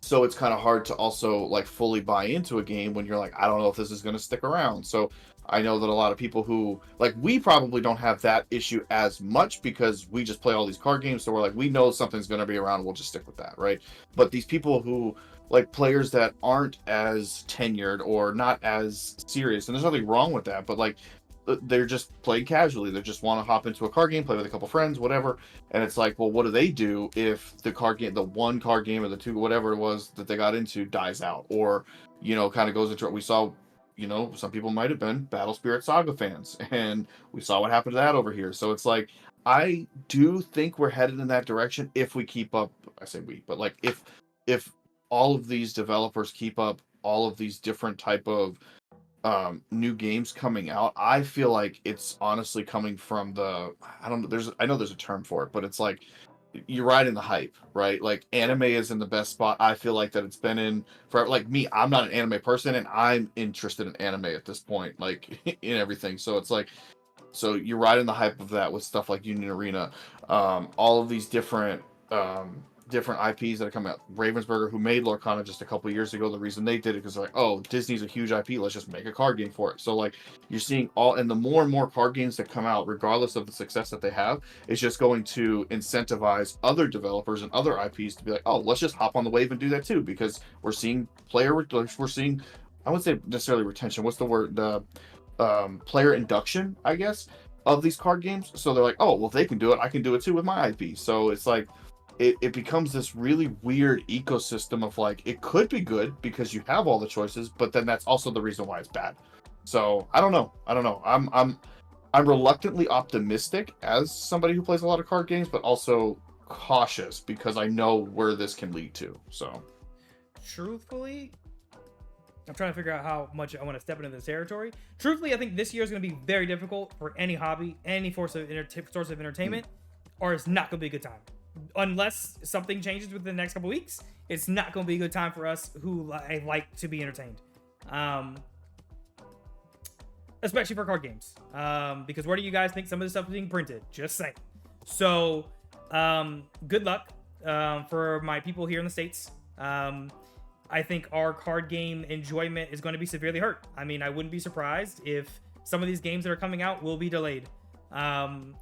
So it's kind of hard to also like fully buy into a game when you're like, I don't know if this is going to stick around. So I know that a lot of people who like, we probably don't have that issue as much because we just play all these card games. So we're like, we know something's going to be around. We'll just stick with that. Right. But these people who, like players that aren't as tenured or not as serious, and there's nothing wrong with that, but like they're just playing casually, they just want to hop into a card game, play with a couple friends, whatever, and it's like, well, what do they do if the card game, the one card game or the two, whatever it was that they got into, dies out, or, you know, kind of goes into it? We saw, you know, some people might have been Battle Spirit Saga fans, and we saw what happened to that over here. So it's like, I do think we're headed in that direction if we keep up. I say we, but like if all of these developers keep up all of these different type of new games coming out, I feel like it's honestly coming from the, I don't know, I know there's a term for it, but it's like you're riding the hype, right? Like anime is in the best spot I feel like that it's been in for, like me, I'm not an anime person and I'm interested in anime at this point, like in everything. So it's like, so you're riding the hype of that with stuff like Union Arena, all of these different IPs that are coming out. Ravensburger, who made Lorcana just a couple of years ago, the reason they did it because they're like, oh, Disney's a huge IP, let's just make a card game for it. So like you're seeing all, and the more and more card games that come out, regardless of the success that they have, it's just going to incentivize other developers and other IPs to be like, oh, let's just hop on the wave and do that too, because we're seeing I wouldn't say necessarily retention. What's the word? The player induction, I guess, of these card games. So they're like, oh, well, if they can do it, I can do it too with my IP. So it's like it becomes this really weird ecosystem of like it could be good because you have all the choices, but then that's also the reason why it's bad. So I don't know. I'm reluctantly optimistic as somebody who plays a lot of card games, but also cautious because I know where this can lead to. So Truthfully, I'm trying to figure out how much I want to step into this territory. Truthfully, I think this year is going to be very difficult for any hobby, any source of entertainment, or it's not going to be a good time. Unless something changes within the next couple weeks, it's not going to be a good time for us who like to be entertained. Especially for card games. Because where do you guys think some of this stuff is being printed? Just saying. So, good luck for my people here in the States. I think our card game enjoyment is going to be severely hurt. I mean, I wouldn't be surprised if some of these games that are coming out will be delayed.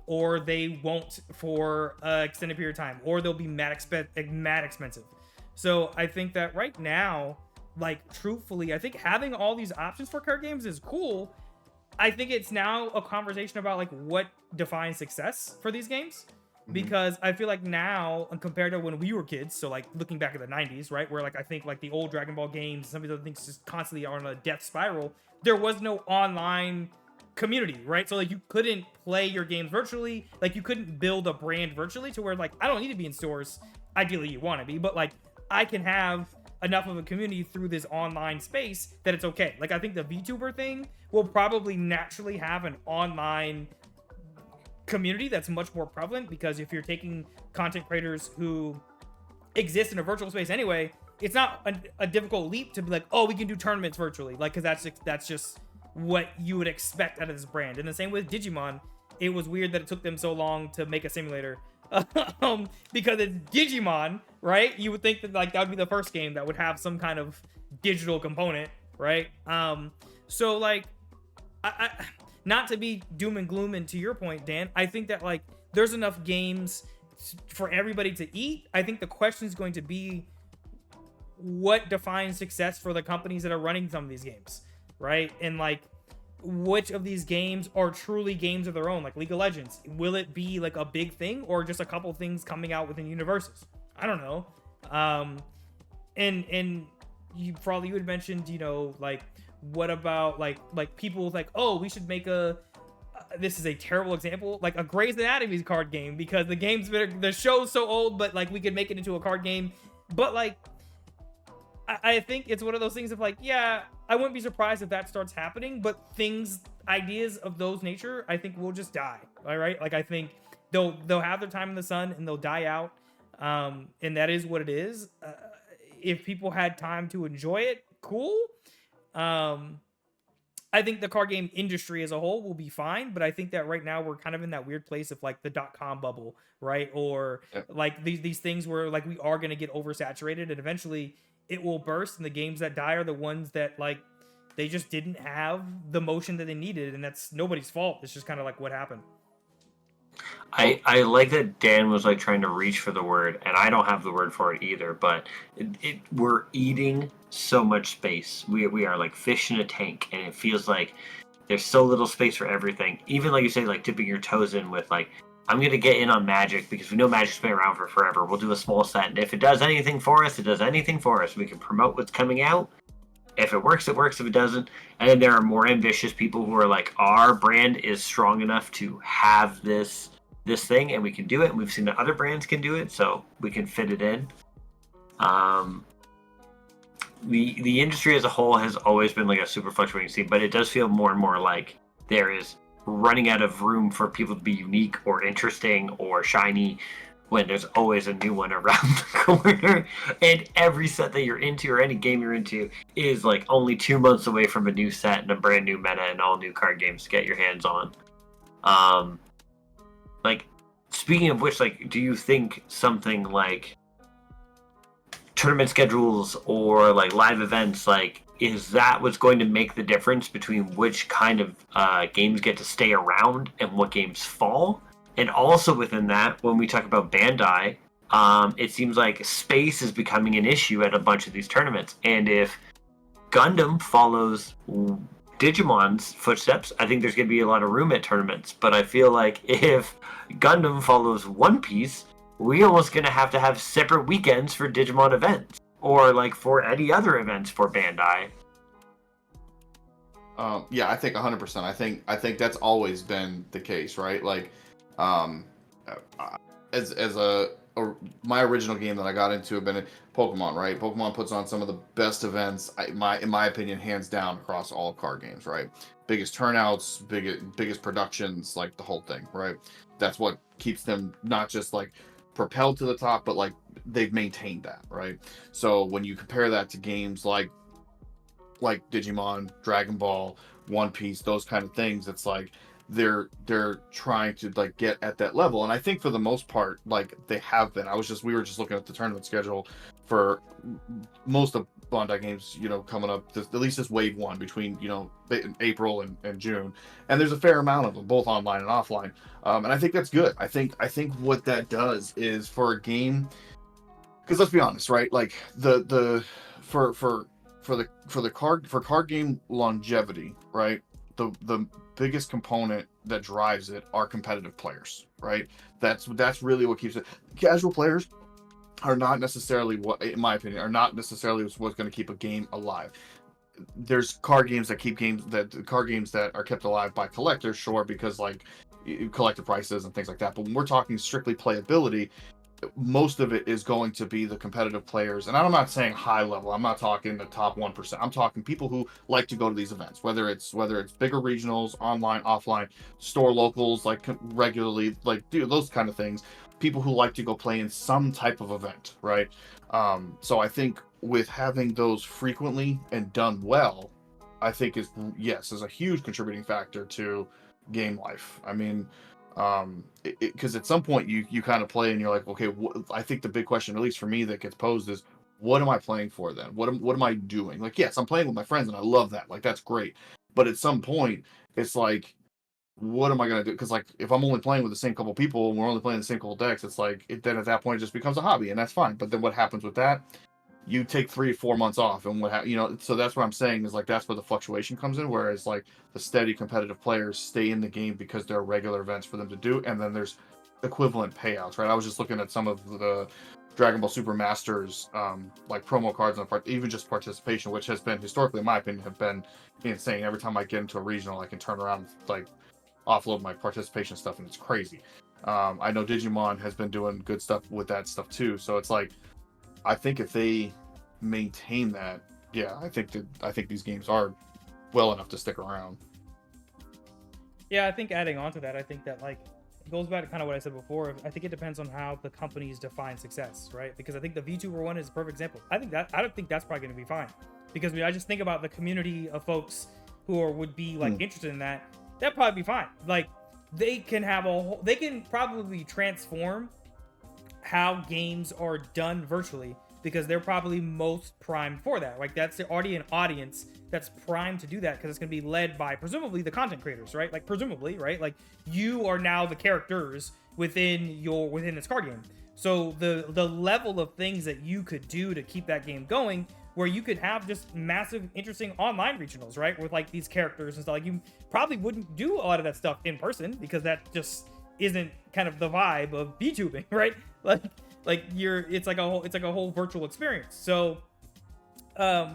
Or they won't for an extended period of time. Or they'll be mad expensive. So I think that right now, like, truthfully, I think having all these options for card games is cool. I think it's now a conversation about like what defines success for these games, because I feel like now compared to when we were kids, so like looking back at the 90s, right, where like I think like the old Dragon Ball games, some of the other things just constantly are on a death spiral. There was no online community, right? So like you couldn't play your games virtually, like you couldn't build a brand virtually to where like I don't need to be in stores. Ideally, you want to be, but like I can have enough of a community through this online space that it's okay. Like I think the VTuber thing will probably naturally have an online community that's much more prevalent, because if you're taking content creators who exist in a virtual space anyway, it's not a difficult leap to be like, oh, we can do tournaments virtually, like, because that's just what you would expect out of this brand. And the same with Digimon, it was weird that it took them so long to make a simulator. Because it's Digimon, right? You would think that like that would be the first game that would have some kind of digital component, right? So like, I not to be doom and gloom, and to your point, Dan, I think that like there's enough games for everybody to eat. I think the question is going to be what defines success for the companies that are running some of these games, right? And like, which of these games are truly games of their own, like League of Legends? Will it be like a big thing, or just a couple things coming out within universes? I don't know. And you probably, you had mentioned, you know, like what about like people like, oh, we should make a this is a terrible example, like a Grey's Anatomy card game, because the show's so old, but like we could make it into a card game. But like I think it's one of those things of like, yeah, I wouldn't be surprised if that starts happening, but ideas of those nature, I think will just die. All right. Like I think they'll have their time in the sun and they'll die out. And that is what it is. If people had time to enjoy it, cool. I think the card game industry as a whole will be fine, but I think that right now we're kind of in that weird place of like the .com bubble, right? Or like these things where like we are going to get oversaturated, and eventually it will burst, and the games that die are the ones that like they just didn't have the motion that they needed, and that's nobody's fault. It's just kind of like what happened. I like that Dan was like trying to reach for the word, and I don't have the word for it either, but we're eating so much space. We are like fish in a tank, and it feels like there's so little space for everything. Even like you say, like dipping your toes in with like, I'm going to get in on Magic because we know Magic's been around for forever. We'll do a small set, and if it does anything for us, it does anything for us. We can promote what's coming out. If it works, it works. If it doesn't, and then there are more ambitious people who are like, our brand is strong enough to have this thing, and we can do it, and we've seen that other brands can do it, so we can fit it in. The industry as a whole has always been like a super fluctuating scene, but it does feel more and more like there is running out of room for people to be unique or interesting or shiny, when there's always a new one around the corner, and every set that you're into or any game you're into is like only 2 months away from a new set and a brand new meta and all new card games to get your hands on. Like, speaking of which, like, do you think something like tournament schedules or like live events, like, is that what's going to make the difference between which kind of games get to stay around and what games fall? And also within that, when we talk about Bandai, it seems like space is becoming an issue at a bunch of these tournaments. And if Gundam follows Digimon's footsteps, I think there's going to be a lot of room at tournaments. But I feel like if Gundam follows One Piece, we almost going to have separate weekends for Digimon events, or like for any other events for Bandai. Yeah, I think 100%. I think that's always been the case, right? Like, um, as my original game that I got into have been Pokemon, right? Pokemon puts on some of the best events, in my opinion, hands down across all card games, right? Biggest turnouts, biggest productions, like the whole thing, right? That's what keeps them not just like propelled to the top, but like they've maintained that, right? So when you compare that to games like Digimon, Dragon Ball, One Piece, those kind of things, it's like they're trying to like get at that level, and I think for the most part like they have been. We were just looking at the tournament schedule for most of Bandai games, coming up, at least this wave one between April and June, and there's a fair amount of them, both online and offline, and I think that's good. I think what that does is for a game, because let's be honest, right? Like for card game longevity, right? The biggest component that drives it are competitive players, right? That's really what keeps it. Casual players are not necessarily in my opinion, what's going to keep a game alive. There's card games that are kept alive by collectors, sure, because like collector prices and things like that. But when we're talking strictly playability, most of it is going to be the competitive players, and I'm not saying high level. I'm not talking the top 1%. I'm talking people who like to go to these events, whether it's bigger regionals, online, offline, store locals, like regularly, like those kind of things. People who like to go play in some type of event, right? So I think with having those frequently and done well, I think is a huge contributing factor to game life. I mean, because at some point you kind of play and you're like, okay, I think the big question, at least for me, that gets posed is, what am I playing for then? What am I doing? Like, yes, I'm playing with my friends and I love that, like that's great, but at some point it's like, what am I gonna do? Because like if I'm only playing with the same couple people and we're only playing the same couple decks, it's like then at that point it just becomes a hobby, and that's fine. But then what happens with that? You take 3 or 4 months off, and so that's what I'm saying is like that's where the fluctuation comes in. Whereas like the steady competitive players stay in the game because there are regular events for them to do, and then there's equivalent payouts, right? I was just looking at some of the Dragon Ball Super Masters, like promo cards and even just participation, which has been historically, in my opinion, have been insane. Every time I get into a regional, I can turn around and like offload my participation stuff, and it's crazy. I know Digimon has been doing good stuff with that stuff too, so it's like, I think if they maintain that, yeah, I think these games are well enough to stick around. Yeah, I think adding on to that, I think that like it goes back to kind of what I said before. I think it depends on how the companies define success, right? Because I think the VTuber one is a perfect example. I don't think that's probably going to be fine, because I just think about the community of folks who would be like interested in that. That'd probably be fine. Like they can probably transform how games are done virtually, because they're probably most primed for that. Like that's already an audience that's primed to do that, because it's going to be led by presumably the content creators, right? Like presumably, right? Like you are now the characters within this card game. So the level of things that you could do to keep that game going, where you could have just massive, interesting online regionals, right? With like these characters and stuff. Like you probably wouldn't do a lot of that stuff in person, because that just isn't kind of the vibe of VTubing, right? It's like a whole virtual experience. So I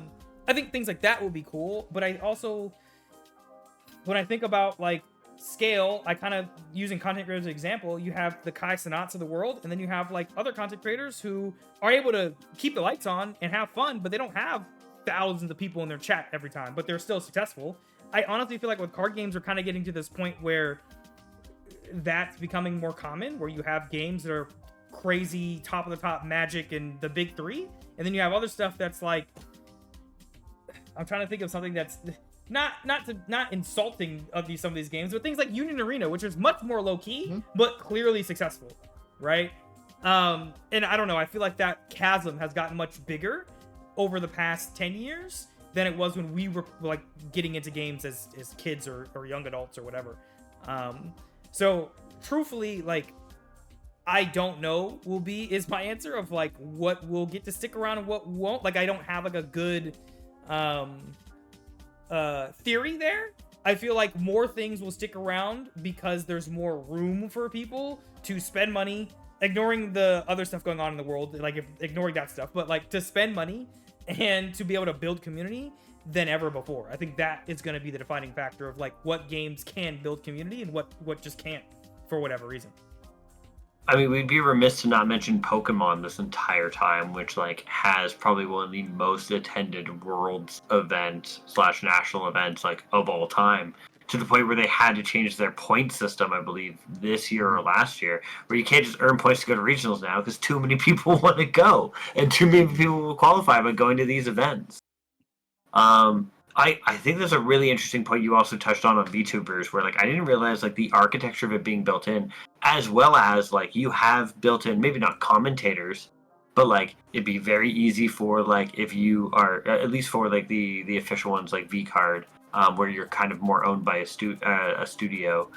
think things like that would be cool. But I also, when I think about like scale, I kind of, using content creators as an example, you have the Kai Sanats of the world, and then you have like other content creators who are able to keep the lights on and have fun, but they don't have thousands of people in their chat every time, but they're still successful. I honestly feel like with card games, we're kind of getting to this point where that's becoming more common, where you have games that are crazy top of the top Magic and the big three, and then you have other stuff that's like, I'm trying to think of something that's not insulting of some of these games, but things like Union Arena, which is much more low key, but clearly successful, right? And I don't know, I feel like that chasm has gotten much bigger over the past 10 years than it was when we were like getting into games as kids or young adults or whatever. So truthfully, like, I don't know is my answer of like what will get to stick around and what won't. Like I don't have like a good um theory there. I feel like more things will stick around because there's more room for people to spend money, ignoring the other stuff going on in the world, like ignoring that stuff, but like to spend money and to be able to build community than ever before. I think that is going to be the defining factor of like what games can build community and what just can't for whatever reason. I mean, we'd be remiss to not mention Pokemon this entire time, which like has probably one of the most attended Worlds event slash national events like of all time. To the point where they had to change their point system, I believe, this year or last year, where you can't just earn points to go to regionals now because too many people want to go and too many people will qualify by going to these events. I think there's a really interesting point you also touched on VTubers, where like I didn't realize like the architecture of it being built in, as well as like you have built in maybe not commentators, but like it'd be very easy for like if you are at least for like the official ones like VCard, where you're kind of more owned by a studio.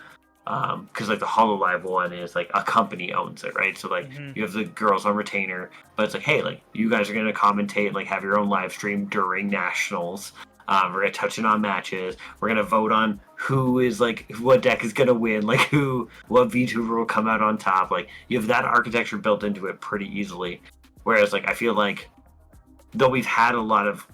Because like the Hololive one is like a company owns it, right? So like you have the girls on retainer, but it's like, hey, like you guys are gonna commentate, like have your own live stream during nationals. We're gonna touch in on matches. We're gonna vote on who is like what deck is gonna win, like what VTuber will come out on top. Like you have that architecture built into it pretty easily. Whereas like I feel like though we've had a lot of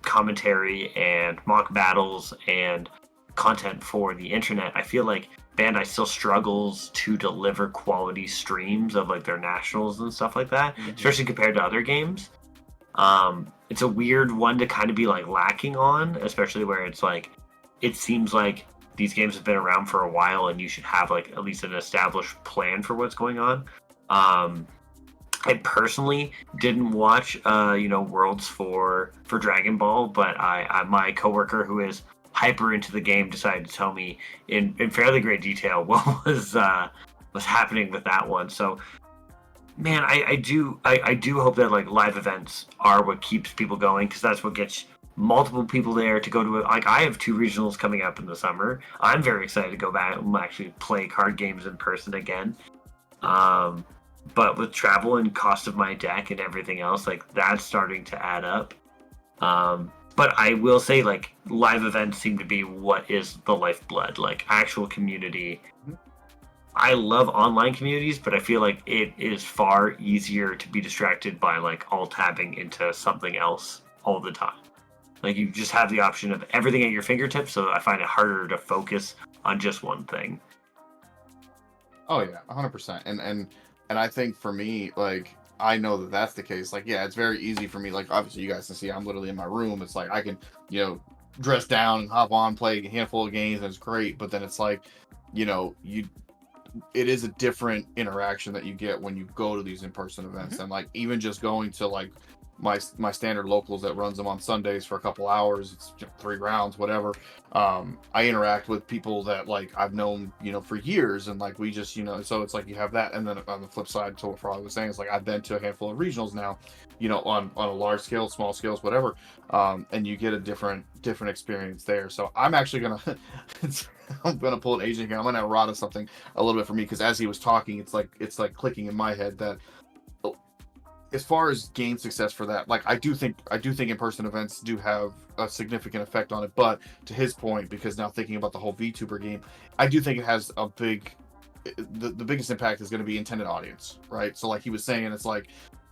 commentary and mock battles and content for the internet, I feel like Bandai still struggles to deliver quality streams of like their nationals and stuff like that, especially compared to other games. It's a weird one to kind of be like lacking on, especially where it's like it seems like these games have been around for a while and you should have like at least an established plan for what's going on. I personally didn't watch Worlds for Dragon Ball, but I my coworker who is hyper into the game decided to tell me in fairly great detail what was happening with that one. So man, I do hope that like live events are what keeps people going, because that's what gets multiple people there to go to it. Like I have 2 regionals coming up in the summer. I'm very excited to go back and actually play card games in person again. But with travel and cost of my deck and everything else, like that's starting to add up. But I will say, like, live events seem to be what is the lifeblood, like actual community. I love online communities, but I feel like it is far easier to be distracted by like all tabbing into something else all the time. Like you just have the option of everything at your fingertips, so I find it harder to focus on just one thing. Oh yeah, 100%. And I think for me, like I know that that's the case. Like yeah, it's very easy for me. Like obviously you guys can see I'm literally in my room. It's like I can dress down and hop on, play a handful of games, and it's great. But then it's like it is a different interaction that you get when you go to these in-person events. And like even just going to like my standard locals that runs them on Sundays for a couple hours, it's 3 rounds, whatever. I interact with people that like I've known for years, and like we just so it's like you have that. And then on the flip side to what Farley was saying, it's like I've been to a handful of regionals now, on a large scale, small scales, whatever, and you get a different experience there. So I'm actually gonna I'm gonna pull an agent here. I'm gonna errata something a little bit for me, because as he was talking, it's like clicking in my head that as far as game success for that, like I do think in-person events do have a significant effect on it. But to his point, because now thinking about the whole VTuber game, I do think it has a big the biggest impact is going to be intended audience, right? So like he was saying, it's like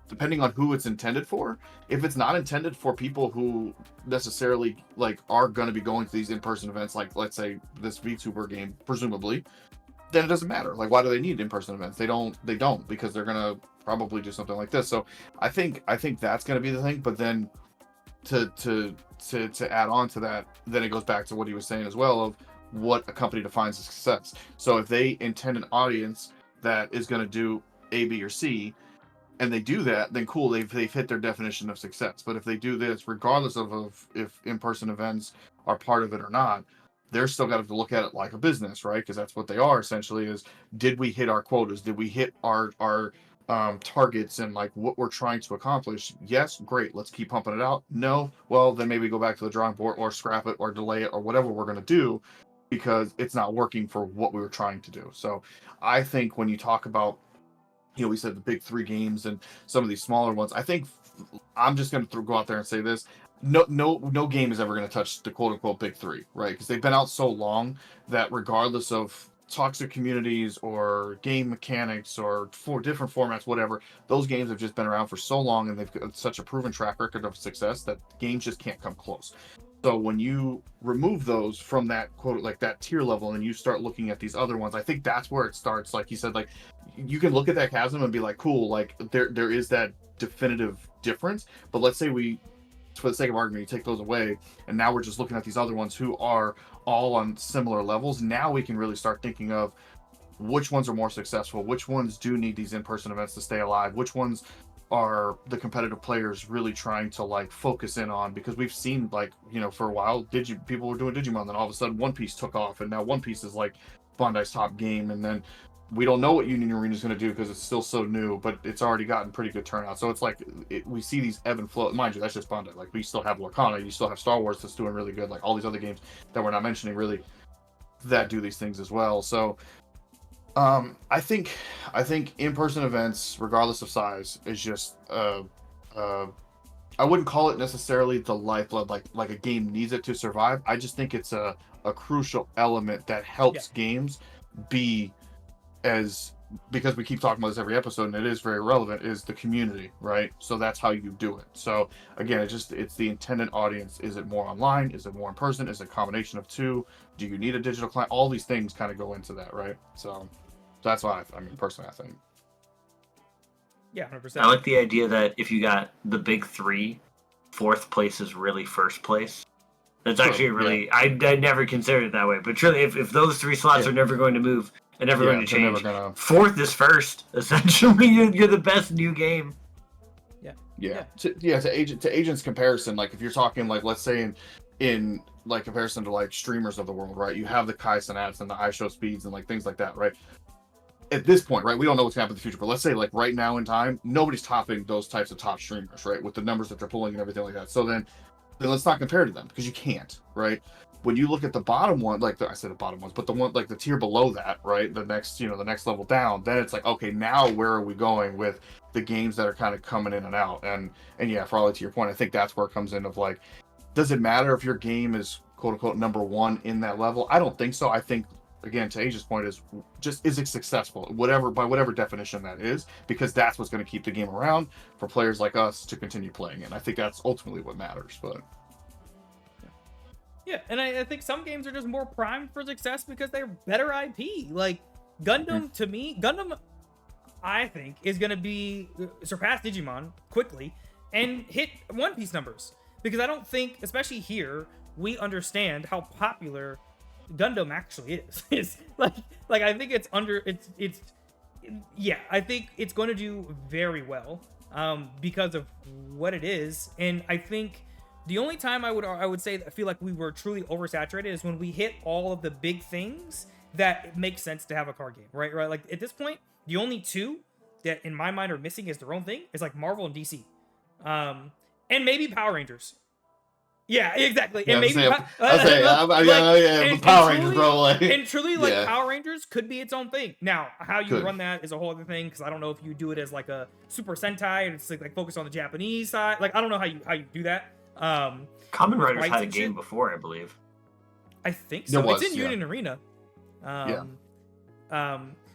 depending on who it's intended for. If it's not intended for people who necessarily like are going to be going to these in-person events, like let's say this VTuber game, presumably, then it doesn't matter. Like why do they need in-person events? They don't, because they're going to probably do something like this. So I think that's going to be the thing. But then to add on to that, then it goes back to what he was saying as well of what a company defines as success. So if they intend an audience that is going to do A, B, or C, and they do that, then cool, they've hit their definition of success. But if they do this, regardless of if in-person events are part of it or not, they're still got to look at it like a business, right? Because that's what they are essentially. Is did we hit our quotas? Did we hit our targets and like what we're trying to accomplish? Yes, great, let's keep pumping it out. No, well then maybe go back to the drawing board or scrap it or delay it or whatever we're going to do, because it's not working for what we were trying to do. So I think when you talk about, we said the big 3 games and some of these smaller ones, I think I'm just going to go out there and say this. no game is ever going to touch the quote unquote big three, right? Because they've been out so long that regardless of toxic communities or game mechanics or for different formats, whatever, those games have just been around for so long and they've got such a proven track record of success that games just can't come close. So when you remove those from that quote, like that tier level, and you start looking at these other ones, I think that's where it starts. Like you said, like you can look at that chasm and be like, cool, like there is that definitive difference. But let's say we, for the sake of argument, you take those away, and now we're just looking at these other ones who are all on similar levels. Now we can really start thinking of which ones are more successful, which ones do need these in-person events to stay alive, which ones are the competitive players really trying to like focus in on, because we've seen, like, you know, for a while people were doing Digimon, then all of a sudden One Piece took off, and now One Piece is like Bandai's top game, and then we don't know what Union Arena is going to do because it's still so new, but it's already gotten pretty good turnout. So it's like we see these ebb and flow. Mind you, that's just Bandai. Like we still have Lorcana, you still have Star Wars that's doing really good. Like all these other games that we're not mentioning really that do these things as well. So I think in-person events, regardless of size, is just I wouldn't call it necessarily the lifeblood, like a game needs it to survive. I just think it's a crucial element that helps games be as, because we keep talking about this every episode and it is very relevant, is the community, right? So that's how you do it. So again, it's the intended audience. Is it more online? Is it more in person? Is it a combination of two? Do you need a digital client? All these things kind of go into that, right? So that's why I mean, personally, I think. Yeah, 100%. I like the idea that if you got the big three, fourth place is really first place. That's actually really, I never considered it that way. But truly, if those three slots are never going to move and never going to change, fourth is first. Essentially, you're the best new game. To agents comparison, like if you're talking like, let's say in like comparison to like streamers of the world, right? You have the Kai Cenats and the iShow Speeds and like things like that, right? At this point, right, we don't know what's going to happen in the future, but let's say like right now in time, nobody's topping those types of top streamers, right, with the numbers that they're pulling and everything like that. So then let's not compare to them, because you can't, right? When you look at the bottom one, like I said the bottom ones, but the one like the tier below that, right, the next level down, then it's like, okay, now where are we going with the games that are kind of coming in and out? And yeah, probably to your point, I think that's where it comes in of like, does it matter if your game is quote unquote number one in that level? I don't think so. I think, again, to Asia's point, is it successful, by whatever definition that is, because that's what's going to keep the game around for players like us to continue playing it. And I think that's ultimately what matters. But yeah, and I think some games are just more primed for success because they're better IP. Like Gundam, to me, I think is going to be surpass Digimon quickly and hit One Piece numbers, because I don't think, especially here, we understand how popular Gundam actually is. It's like I think I think it's going to do very well because of what it is. And I think the only time I would say that I feel like we were truly oversaturated is when we hit all of the big things that it makes sense to have a card game, right? Like at this point, the only two that in my mind are missing is their own thing is like Marvel and DC, and maybe Power Rangers. Yeah, exactly. Yeah, and maybe Power Rangers, bro. Like, and truly, like Power Rangers could be its own thing. Now, how you run that is a whole other thing, because I don't know if you do it as like a Super Sentai and it's like focused on the Japanese side. Like I don't know how you do that. Kamen Riders had a game before, I believe. I think so. It's in Union Arena.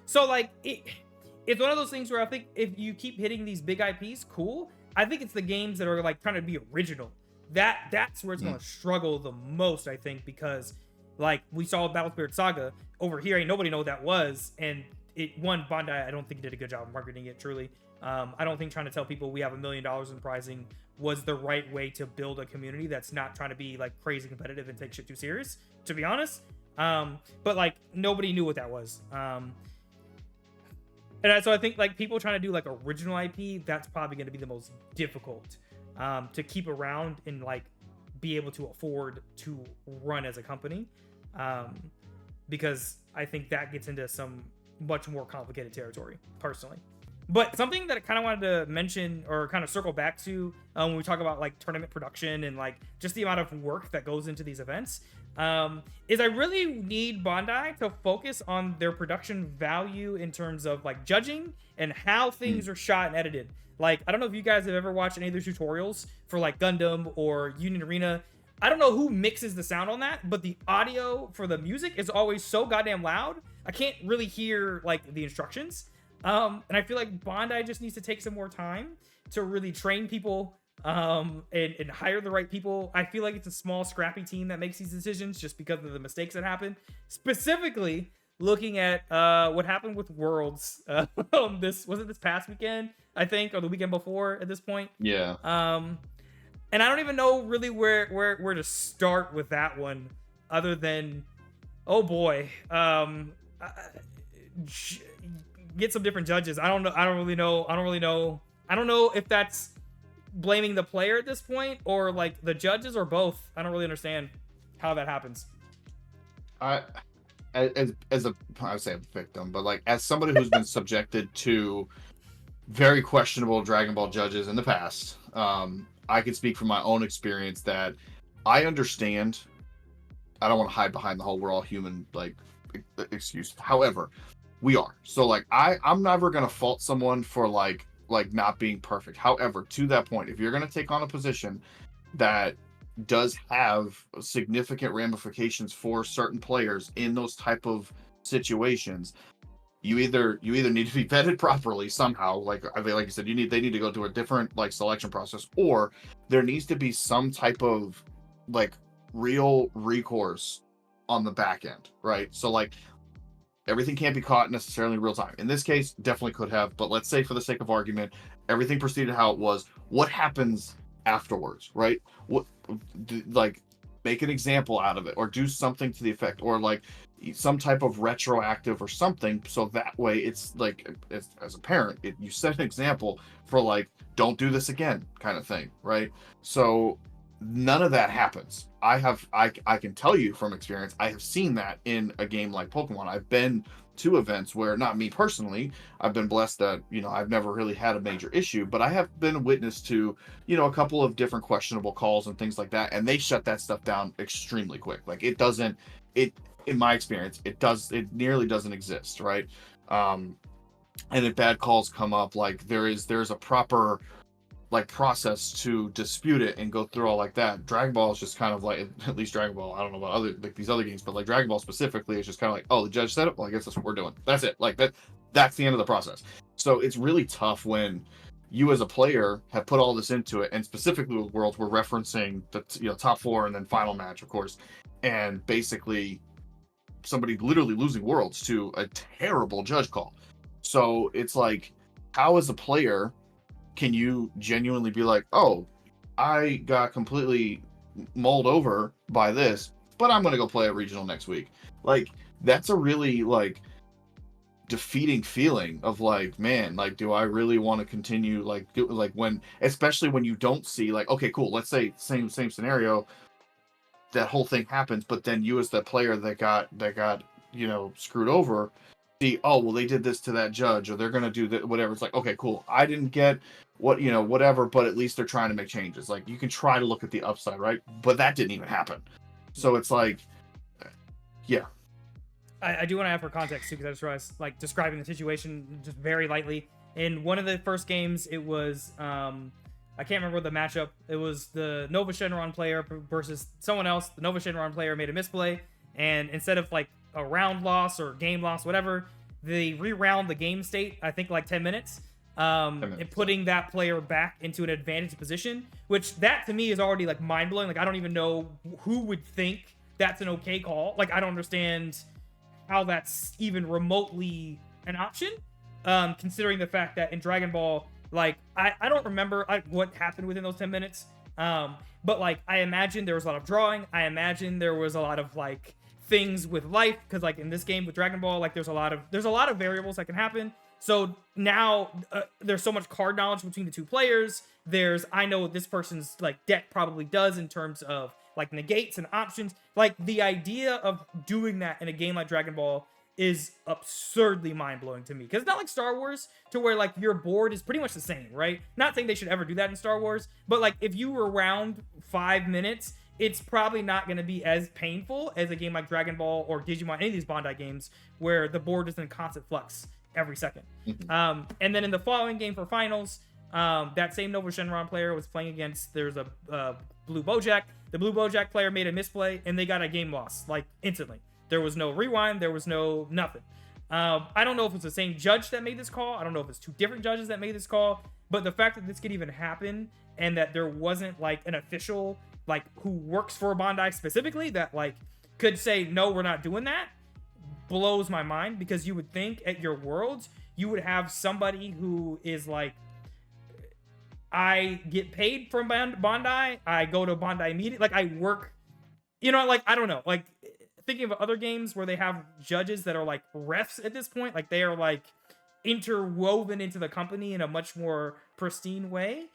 So like it's one of those things where I think if you keep hitting these big IPs, cool. I think it's the games that are like trying to be original. That's where it's going to struggle the most, I think, because like we saw Battle Spirit Saga over here, ain't nobody know what that was, and Bandai I don't think did a good job of marketing it truly. I don't think trying to tell people we have $1 million in prizing was the right way to build a community that's not trying to be like crazy competitive and take shit too serious, to be honest. But like nobody knew what that was. And so I think like people trying to do like original IP, that's probably going to be the most difficult to keep around and like be able to afford to run as a company, because I think that gets into some much more complicated territory personally. But something that I kind of wanted to mention or kind of circle back to when we talk about like tournament production and like just the amount of work that goes into these events, is I really need Bandai to focus on their production value in terms of like judging and how things are shot and edited. Like, I don't know if you guys have ever watched any of those tutorials for like Gundam or Union Arena. I don't know who mixes the sound on that, but the audio for the music is always so goddamn loud. I can't really hear like the instructions. And I feel like Bandai just needs to take some more time to really train people and hire the right people. I feel like it's a small, scrappy team that makes these decisions just because of the mistakes that happen. Specifically, looking at what happened with Worlds. This was it this past weekend, I think, or the weekend before at this point. Yeah. And I don't even know really where to start with that one, other than, oh boy, get some different judges. I don't know. I don't really know. I don't know if that's blaming the player at this point or like the judges or both. I don't really understand how that happens. As a, I would say a victim, but like as somebody who's been subjected to very questionable Dragon Ball judges in the past, I can speak from my own experience that I understand. I don't want to hide behind the whole we're all human like excuse. However, we are. So like I'm never gonna fault someone for like not being perfect. However, to that point, if you're gonna take on a position that does have significant ramifications for certain players in those type of situations, you either need to be vetted properly somehow, like you said, they need to go through a different like selection process, or there needs to be some type of like real recourse on the back end, right? So like everything can't be caught necessarily in real time. In this case, definitely could have, but let's say for the sake of argument, everything proceeded how it was. What happens afterwards, right? What, like, make an example out of it, or do something to the effect, or like some type of retroactive or something, so that way it's like, as a parent, you set an example for like, don't do this again, kind of thing, right? So none of that happens. I can tell you from experience, I have seen that in a game like Pokemon. I've been to events where, not me personally, I've been blessed that, I've never really had a major issue, but I have been witness to, a couple of different questionable calls and things like that, and they shut that stuff down extremely quick. Like in my experience, it nearly doesn't exist, right? And if bad calls come up, like there's a proper like process to dispute it and go through all like that. Dragon Ball is just kind of like, at least Dragon Ball, I don't know about other like these other games, but like Dragon Ball specifically is just kind of like, oh, the judge said it, well, I guess that's what we're doing. That's it. Like that's the end of the process. So it's really tough when you as a player have put all this into it, and specifically with Worlds, we're referencing the top four and then final match, of course, and basically somebody literally losing Worlds to a terrible judge call. So it's like, how as a player can you genuinely be like, oh, I got completely mulled over by this, but I'm going to go play a regional next week? Like, that's a really like defeating feeling of like, man, like, do I really want to continue when, especially when you don't see like, okay, cool, let's say same scenario, that whole thing happens, but then you as the player that got screwed over, see, oh, well, they did this to that judge, or they're going to do that, whatever. It's like, okay, cool, I didn't get whatever, but at least they're trying to make changes. Like, you can try to look at the upside, right? But that didn't even happen. So it's like, yeah. I do want to add for context too, because I just realized, like, describing the situation just very lightly. In one of the first games, it was I can't remember the matchup. It was the Nova Shenron player versus someone else. The Nova Shenron player made a misplay, and instead of like a round loss or game loss, whatever, they reround the game state, I think like 10 minutes, and putting that player back into an advantage position, which that to me is already like mind-blowing. Like, I don't even know who would think that's an okay call. Like, I don't understand how that's even remotely an option, considering the fact that in Dragon Ball, like, I don't remember what happened within those 10 minutes, but like, I imagine there was a lot of drawing. I imagine there was a lot of like things with life, because like in this game with Dragon Ball, like there's a lot of variables that can happen. So now there's so much card knowledge between the two players. I know what this person's like deck probably does in terms of like negates and options. Like, the idea of doing that in a game like Dragon Ball is absurdly mind-blowing to me, because it's not like Star Wars to where like your board is pretty much the same, right? Not saying they should ever do that in Star Wars, but like if you were around 5 minutes it's probably not going to be as painful as a game like Dragon Ball or Digimon, any of these Bandai games where the board is in constant flux every second. And then in the following game for finals, that same Nova Shenron player was playing against, there's a Blue Bojack. The Blue Bojack player made a misplay and they got a game loss, like instantly. There was no rewind, there was no nothing. I don't know if it's the same judge that made this call. I don't know if it's two different judges that made this call. But the fact that this could even happen and that there wasn't like an official, like who works for Bandai specifically, that like could say, no, we're not doing that, blows my mind. Because you would think at your Worlds, you would have somebody who is like, I get paid from Bandai, I go to Bandai immediately, like I work, like, I don't know, like thinking of other games where they have judges that are like refs at this point, like they are like interwoven into the company in a much more pristine way,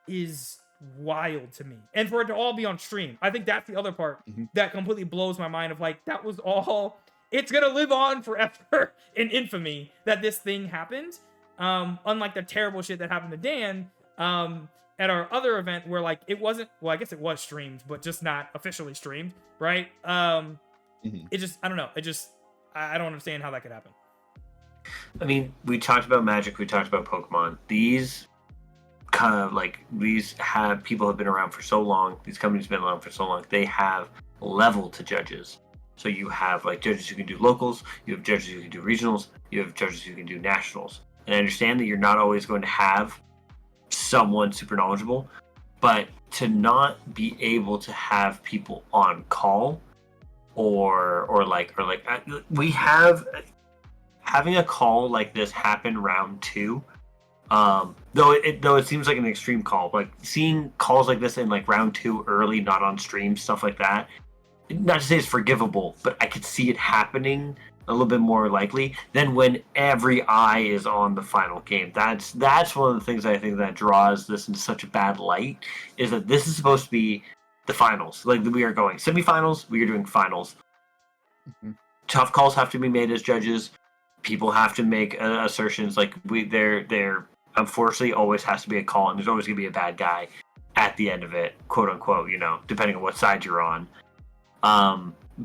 is wild to me. And for it to all be on stream, I think that's the other part that completely blows my mind, of like, that was all, it's gonna live on forever in infamy that this thing happened. Unlike the terrible shit that happened to Dan at our other event where like it wasn't, well, I guess it was streamed, but just not officially streamed, right? It just, I don't know, I don't understand how that could happen. I mean, we talked about Magic, we talked about Pokemon. These kind of like, people have been around for so long, these companies have been around for so long, they have level to judges. So you have like judges who can do locals, you have judges who can do regionals, you have judges who can do nationals. And I understand that you're not always going to have someone super knowledgeable, but to not be able to have people on call we have having a call like this happen round 2, though it seems like an extreme call, like seeing calls like this in like round 2 early, not on stream, stuff like that, not to say it's forgivable, but I could see it happening a little bit more likely than when every eye is on the final game. That's one of the things I think that draws this into such a bad light, is that this is supposed to be the finals. Like, we are going semifinals, we are doing finals. Tough calls have to be made as judges. People have to make assertions. Like, there unfortunately always has to be a call, and there's always going to be a bad guy at the end of it, quote unquote, depending on what side you're on.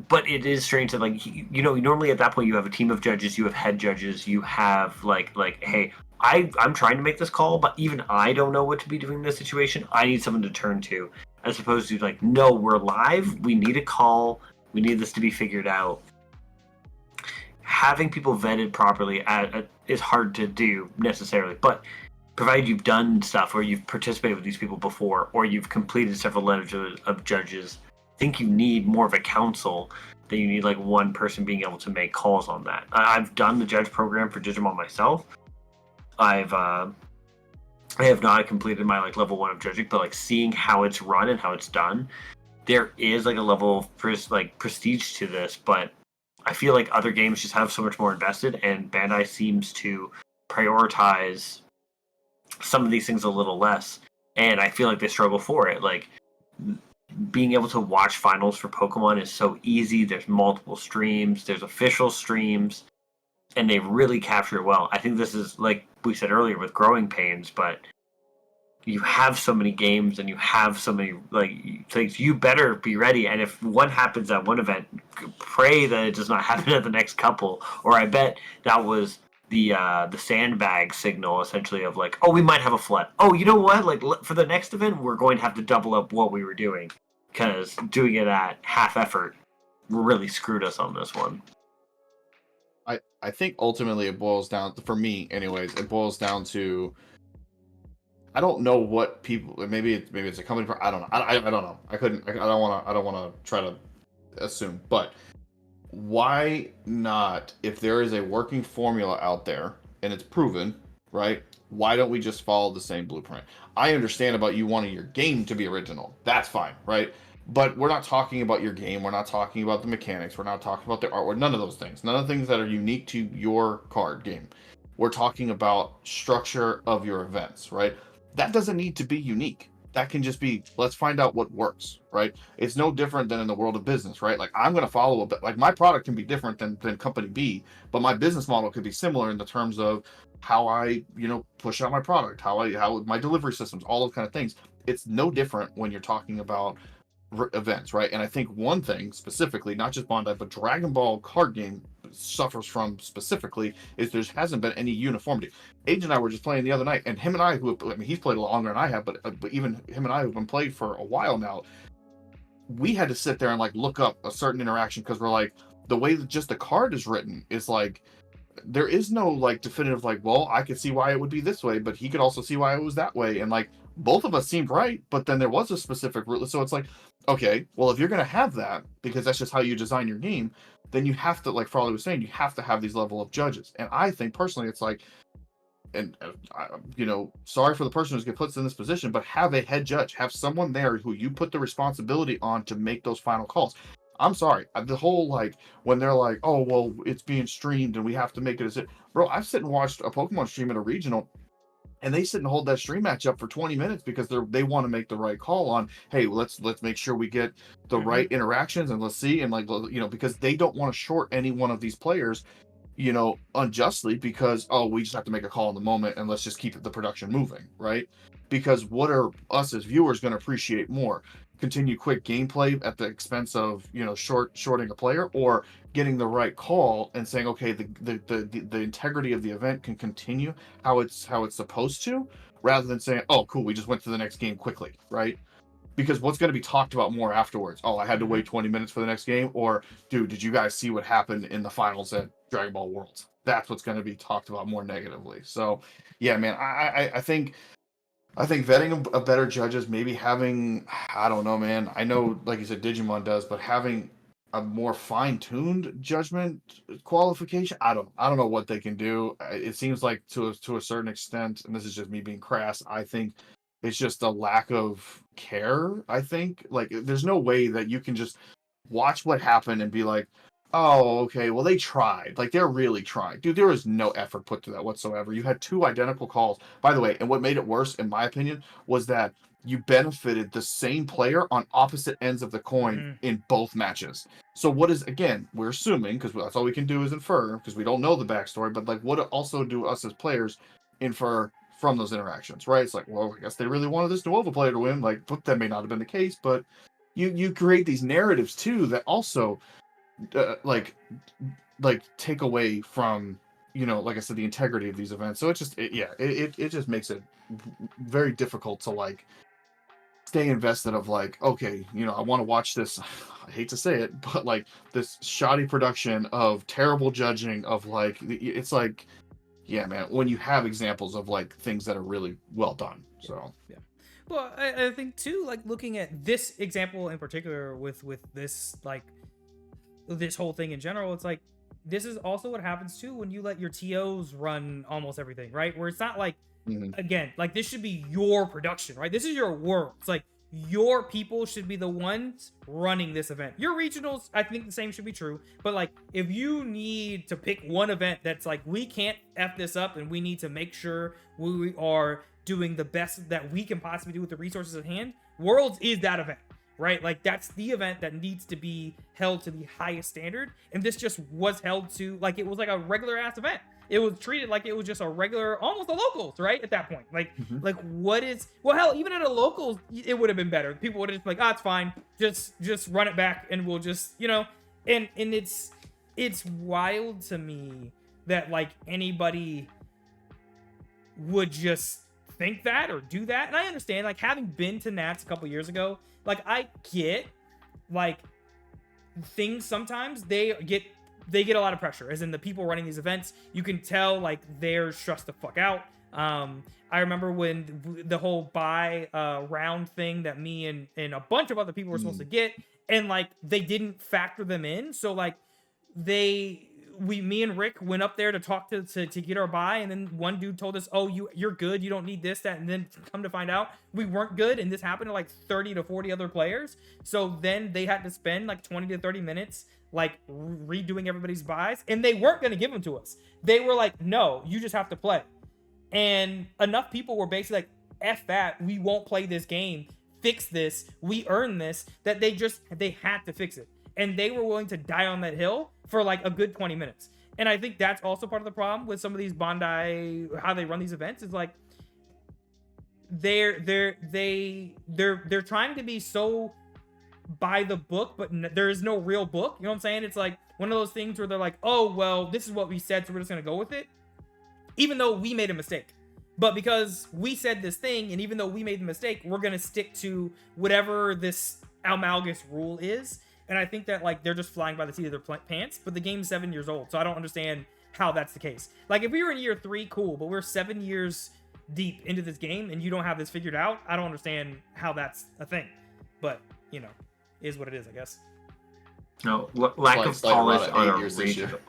But it is strange that, like, normally at that point you have a team of judges, you have head judges, you have like, hey, I'm trying to make this call, but even I don't know what to be doing in this situation. I need someone to turn to, as opposed to like, no, we're live, we need a call, we need this to be figured out. Having people vetted properly is hard to do necessarily, but provided you've done stuff or you've participated with these people before, or you've completed several letters of judges, I think you need more of a council than you need like one person being able to make calls on that. I've done the judge program for Digimon myself. I have not completed my like level 1 of judging, but like seeing how it's run and how it's done, there is like a level of prestige to this. But I feel like other games just have so much more invested, and Bandai seems to prioritize some of these things a little less, and I feel like they struggle for it. Like, being able to watch finals for Pokemon is so easy. There's multiple streams, there's official streams, and they really capture it well. I think this is, like we said earlier, with growing pains, but you have so many games and you have so many like things. You better be ready. And if one happens at one event, pray that it does not happen at the next couple. Or I bet that was the sandbag signal, essentially, of like, oh, we might have a flood. Oh, you know what? Like, for the next event, we're going to have to double up what we were doing, because doing it at half effort really screwed us on this one. I think ultimately it boils down, for me anyways, it boils down to, I don't know what people, maybe it's a company, I don't know. I don't know. I don't want to try to assume, but why not, if there is a working formula out there and it's proven, right? Why don't we just follow the same blueprint? I understand about you wanting your game to be original. That's fine, right? But we're not talking about your game. We're not talking about the mechanics. We're not talking about the artwork. None of those things. None of the things that are unique to your card game. We're talking about structure of your events, right? That doesn't need to be unique. That can just be, let's find out what works, right? It's no different than in the world of business, right? Like, I'm going to follow a bit, like, my product can be different than company B, but my business model could be similar in the terms of how I, push out my product, how my delivery systems, all those kind of things. It's no different when you're talking about events, right? And I think one thing specifically, not just Bondi, but Dragon Ball card game suffers from specifically is there hasn't been any uniformity. Age and I were just playing the other night, and him and I, he's played a lot longer than I have, but even him and I who've been played for a while now, we had to sit there and like look up a certain interaction because we're like, the way that just the card is written is like, there is no like definitive like, well, I could see why it would be this way, but he could also see why it was that way, and like both of us seemed right, but then there was a specific route. So it's like, okay, well, if you're going to have that because that's just how you design your game, then you have to, like Farley was saying, you have to have these level of judges. And I think personally it's like, and sorry for the person who's get put in this position, but have a head judge, have someone there who you put the responsibility on to make those final calls. I'm sorry, the whole like when they're like, oh well, it's being streamed and we have to make it as it, bro. I've sit and watched a Pokemon stream at a regional, and they sit and hold that stream match up for 20 minutes because they want to make the right call on, hey, let's make sure we get the right interactions, and let's see, and like, because they don't want to short any one of these players, unjustly, because, oh, we just have to make a call in the moment and let's just keep the production moving, right? Because what are us as viewers going to appreciate more? Continue quick gameplay at the expense of shorting a player, or getting the right call and saying, okay, the integrity of the event can continue how it's supposed to, rather than saying, oh cool, we just went to the next game quickly, right? Because what's going to be talked about more afterwards? Oh, I had to wait 20 minutes for the next game, or dude, did you guys see what happened in the finals at Dragon Ball Worlds? That's what's going to be talked about more negatively. So yeah, man, I think vetting a better judges, maybe having, I don't know, man. I know, like you said, Digimon does, but having a more fine-tuned judgment qualification, I don't know what they can do. It seems like to a certain extent, and this is just me being crass, I think it's just a lack of care. I think like there's no way that you can just watch what happened and be like, oh, okay, well, they tried. Like, they're really trying. Dude, there was no effort put to that whatsoever. You had two identical calls. By the way, and what made it worse, in my opinion, was that you benefited the same player on opposite ends of the coin in both matches. So what is, again, we're assuming, because that's all we can do is infer, because we don't know the backstory, but, like, what also do us as players infer from those interactions, right? It's like, well, I guess they really wanted this Nuova player to win. Like, that may not have been the case, but you create these narratives, too, that also... like take away from, like I said, the integrity of these events. So it just makes it very difficult to like stay invested of like, okay, I want to watch this. I hate to say it, but like this shoddy production of terrible judging of like, it's like, yeah, man, when you have examples of like things that are really well done. So yeah. Well, I think too, like looking at this example in particular with this, like this whole thing in general, it's like, this is also what happens too when you let your TOs run almost everything, right? Where it's not like, again, like this should be your production, right? This is your world. It's like your people should be the ones running this event. Your regionals, I think the same should be true. But like, if you need to pick one event that's like, we can't F this up and we need to make sure we are doing the best that we can possibly do with the resources at hand, Worlds is that event. Right? Like that's the event that needs to be held to the highest standard. And this just was held to like, it was like a regular ass event. It was treated like it was just a regular, almost a locals, right? At that point, like, like what is, well, hell, even at a locals, it would have been better. People would have just been like, it's fine. Just run it back. And we'll just, and it's wild to me that like anybody would just think that or do that. And I understand, like having been to Nats a couple years ago, like I get like things sometimes they get a lot of pressure, as in the people running these events, you can tell like they're stressed the fuck out. I remember when the whole buy round thing that me and a bunch of other people were supposed to get, and like they didn't factor them in. So like me and Rick went up there to talk to get our buy, and then one dude told us, oh, you're good, you don't need this, that, and then come to find out we weren't good, and this happened to like 30 to 40 other players. So then they had to spend like 20 to 30 minutes like redoing everybody's buys, and they weren't going to give them to us. They were like, no, you just have to play. And enough people were basically like, F that, we won't play this game, fix this, we earn this, that they had to fix it. And they were willing to die on that hill for like a good 20 minutes. And I think that's also part of the problem with some of these Bondi, how they run these events, is like they're trying to be so by the book, but there is no real book. You know what I'm saying? It's like one of those things where they're like, oh, well, this is what we said, so we're just going to go with it. Even though we made a mistake. But because we said this thing, and even though we made the mistake, we're going to stick to whatever this Amalgus rule is. And I think that, like, they're just flying by the seat of their pants, but the game's 7 years old, so I don't understand how that's the case. Like, if we were in year 3, cool, but we're 7 years deep into this game, and you don't have this figured out, I don't understand how that's a thing. But, you know, is what it is, I guess. No, lack of polish on a regional.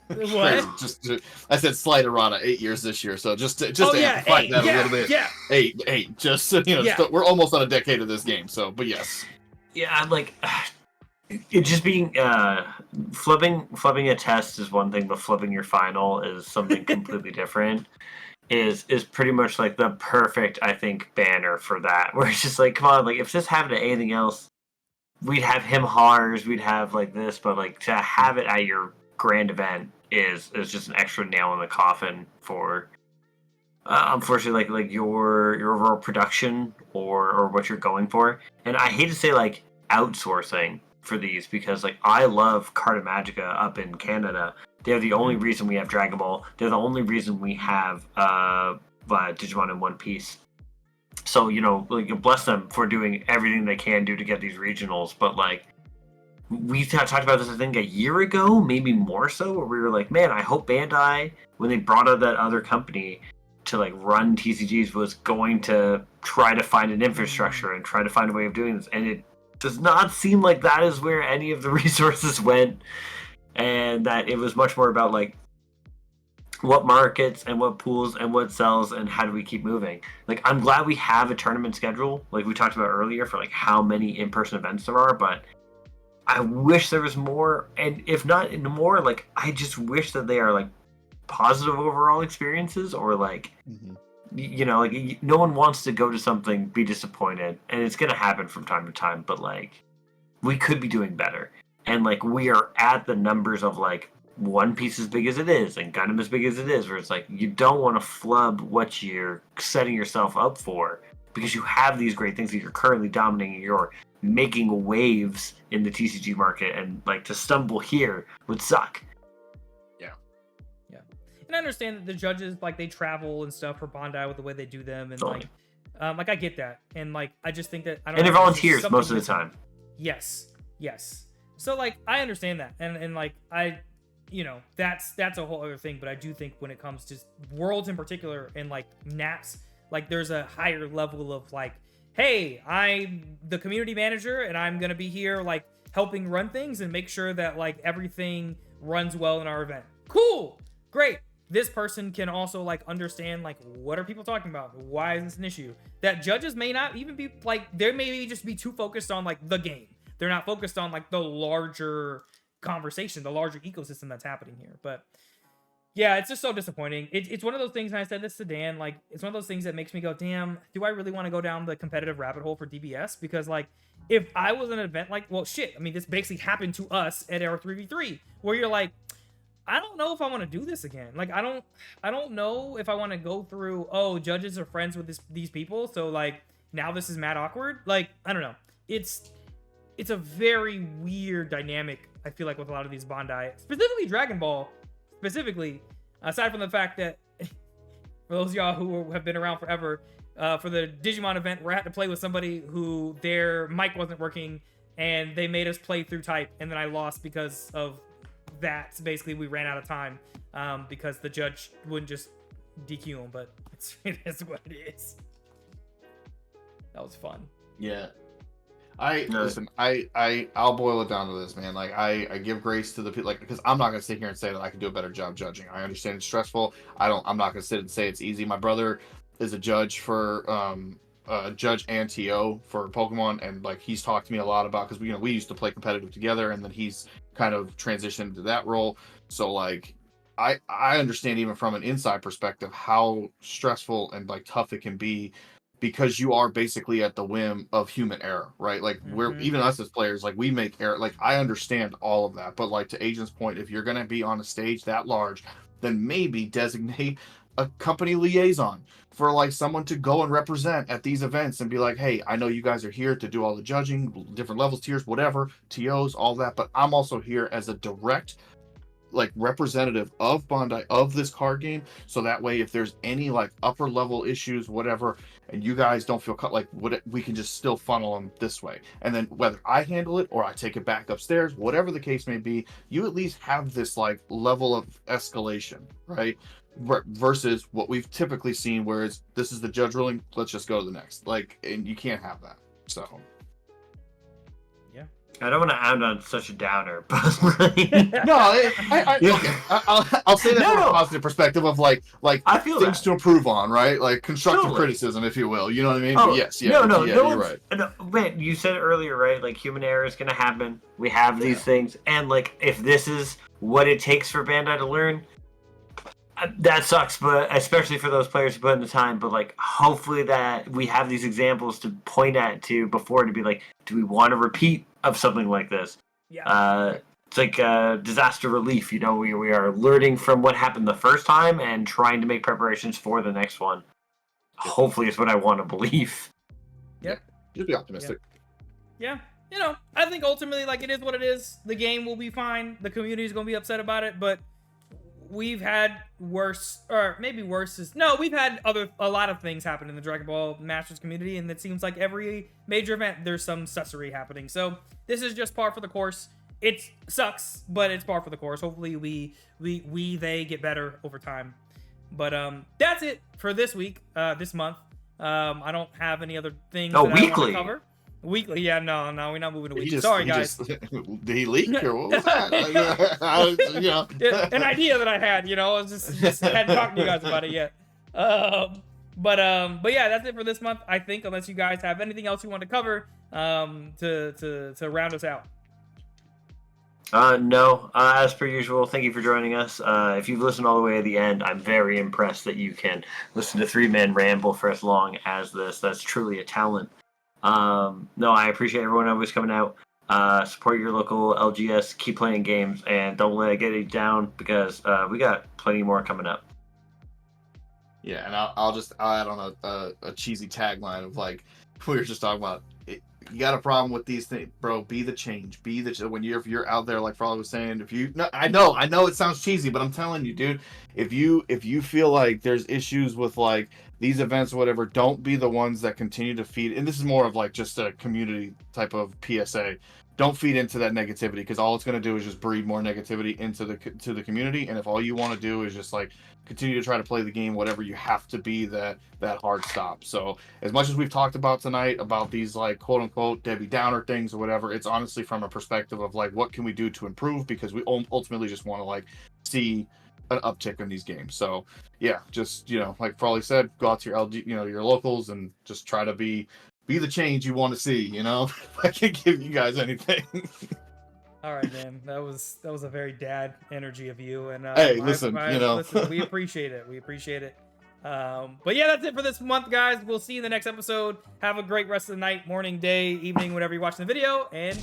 What? I said slight errata 8 years this year, so just to amplify that a little bit. Yeah. Eight. Just so you know, Yeah. we're almost on a decade of this game. So, but yes. Yeah, like it just being flipping a test is one thing, but flipping your final is something completely different. Is pretty much like the perfect, I think, banner for that. Where it's just like, come on, like if this happened to anything else, we'd have him hars, we'd have like this, but like to have it at your grand event is just an extra nail in the coffin for unfortunately like your overall production or what you're going for. And I hate to say like outsourcing for these because like I love Carta Magica up in Canada. They're the only reason we have Dragon Ball. They're the only reason we have Digimon in One Piece. So, you know, like bless them for doing everything they can do to get these regionals, but like we talked about this, I think, a year ago, maybe more so, where we were like, man, I hope Bandai, when they brought out that other company to like run TCGs, was going to try to find an infrastructure and try to find a way of doing this. And it does not seem like that is where any of the resources went. And that it was much more about like what markets and what pools and what sells and how do we keep moving. Like, I'm glad we have a tournament schedule, like we talked about earlier, for like how many in-person events there are, but I wish there was more, and if not more, like I just wish that they are like positive overall experiences, or like you know, like no one wants to go to something, be disappointed, and it's gonna happen from time to time, but like we could be doing better. And like we are at the numbers of like One Piece as big as it is and Gundam as big as it is, where it's like you don't want to flub what you're setting yourself up for, because you have these great things that you're currently dominating. You're making waves in the TCG market, and like to stumble here would suck. Yeah. And I understand that the judges, like, they travel and stuff for Bandai with the way they do them, and like I get that, and like I just think that I don't. And they're know, volunteers most of the time. Yes. So like I understand that, and like I, you know, that's a whole other thing. But I do think when it comes to Worlds in particular and like Nats, like there's a higher level of like, hey, I'm the community manager and I'm gonna be here like helping run things and make sure that like everything runs well in our event. Cool, great. This person can also like understand like what are people talking about? Why is this an issue? That judges may not even be like, they may just be too focused on like the game. They're not focused on like the larger conversation, the larger ecosystem that's happening here. But yeah, it's just so disappointing. It's one of those things, and I said this to Dan, like it's one of those things that makes me go, damn, do I really want to go down the competitive rabbit hole for DBS? Because like if I was in an event like, well shit, I mean this basically happened to us at our 3v3, where you're like, I don't know if I want to do this again. Like I don't know if I want to go through, oh, judges are friends with these people, so like now this is mad awkward. Like I don't know. It's a very weird dynamic, I feel like, with a lot of these Bandai, specifically Dragon Ball, aside from the fact that, for those of y'all who have been around forever, for the Digimon event, we had to play with somebody who their mic wasn't working, and they made us play through type, and then I lost because of that. So basically, we ran out of time because the judge wouldn't just DQ him, but it is what it is. That was fun. Yeah. I'll boil it down to this, man. Like I give grace to the people, like, because I'm not gonna sit here and say that I can do a better job judging. I understand it's stressful. I'm not gonna sit and say it's easy. My brother is a judge for judge and TO for Pokemon, and like he's talked to me a lot about, because we used to play competitive together, and then he's kind of transitioned into that role. So like I understand even from an inside perspective how stressful and like tough it can be, because you are basically at the whim of human error, right? Like we're, even us as players, like we make error. Like I understand all of that, but like to Agent's point, if you're going to be on a stage that large, then maybe designate a company liaison for like someone to go and represent at these events and be like, hey, I know you guys are here to do all the judging, different levels, tiers, whatever, TOs, all that, but I'm also here as a direct like representative of Bondi, of this card game, so that way if there's any like upper level issues, whatever, and you guys don't feel cut, like what, we can just still funnel them this way, and then whether I handle it or I take it back upstairs, whatever the case may be, you at least have this like level of escalation, right? Versus what we've typically seen, where it's this is the judge ruling, let's just go to the next, like, and you can't have that. So I don't want to end on such a downer, but no, I'll say that from a positive perspective of like I feel things that. to improve on, right? Like constructive Totally. criticism, if you will. You know what I mean? Oh, But yes, no, you're right. No, man, you said it earlier, right? Like human error is gonna happen. We have these things, and like if this is what it takes for Bandai to learn, that sucks. But especially for those players who put in the time. But like, hopefully that we have these examples to point at before to be like, do we want to repeat of something like this? Yeah. It's like disaster relief. You know, we are learning from what happened the first time and trying to make preparations for the next one. Hopefully, is what I want to believe. Yep. Just be optimistic. Yeah. You know, I think ultimately, like, it is what it is. The game will be fine. The community is going to be upset about it, but we've had worse, or maybe worse is, no, we've had a lot of things happen in the Dragon Ball Masters community, and it seems like every major event, there's some sussery happening. So this is just par for the course. It sucks, but it's par for the course. Hopefully they get better over time. But that's it for this week, this month. I don't have any other things that I want to cover. Weekly, yeah, no, we're not moving to weekly. Sorry, guys. Did he leak or what was that? An idea that I had, I was just hadn't talked to you guys about it yet. But yeah, that's it for this month, I think, unless you guys have anything else you want to cover to round us out. No, as per usual, thank you for joining us. If you've listened all the way to the end, I'm very impressed that you can listen to three men ramble for as long as this. That's truly a talent. No, I appreciate everyone always coming out. Support your local LGS, keep playing games, and don't let it get you down, because we got plenty more coming up. Yeah, and I'll add on a cheesy tagline of like we were just talking about. You got a problem with these things, bro? Be the change. Be the when if you're out there, like Frolly was saying. If you, no, I know it sounds cheesy, but I'm telling you, dude. If you feel like there's issues with like these events or whatever, don't be the ones that continue to feed. And this is more of like just a community type of PSA. Don't feed into that negativity, because all it's going to do is just breed more negativity into the community. And if all you want to do is just like continue to try to play the game, whatever, you have to be that hard stop. So as much as we've talked about tonight about these like quote unquote Debbie Downer things or whatever, it's honestly from a perspective of like what can we do to improve, because we ultimately just want to like see an uptick in these games. So yeah, just like Frawley said, go out to your LG, your locals, and just try to be the change you want to see. If I can give you guys anything. All right, man. That was a very dad energy of you. And hey, listen, listen, we appreciate it. But yeah, that's it for this month, guys. We'll see you in the next episode. Have a great rest of the night, morning, day, evening, whenever you're watching the video, and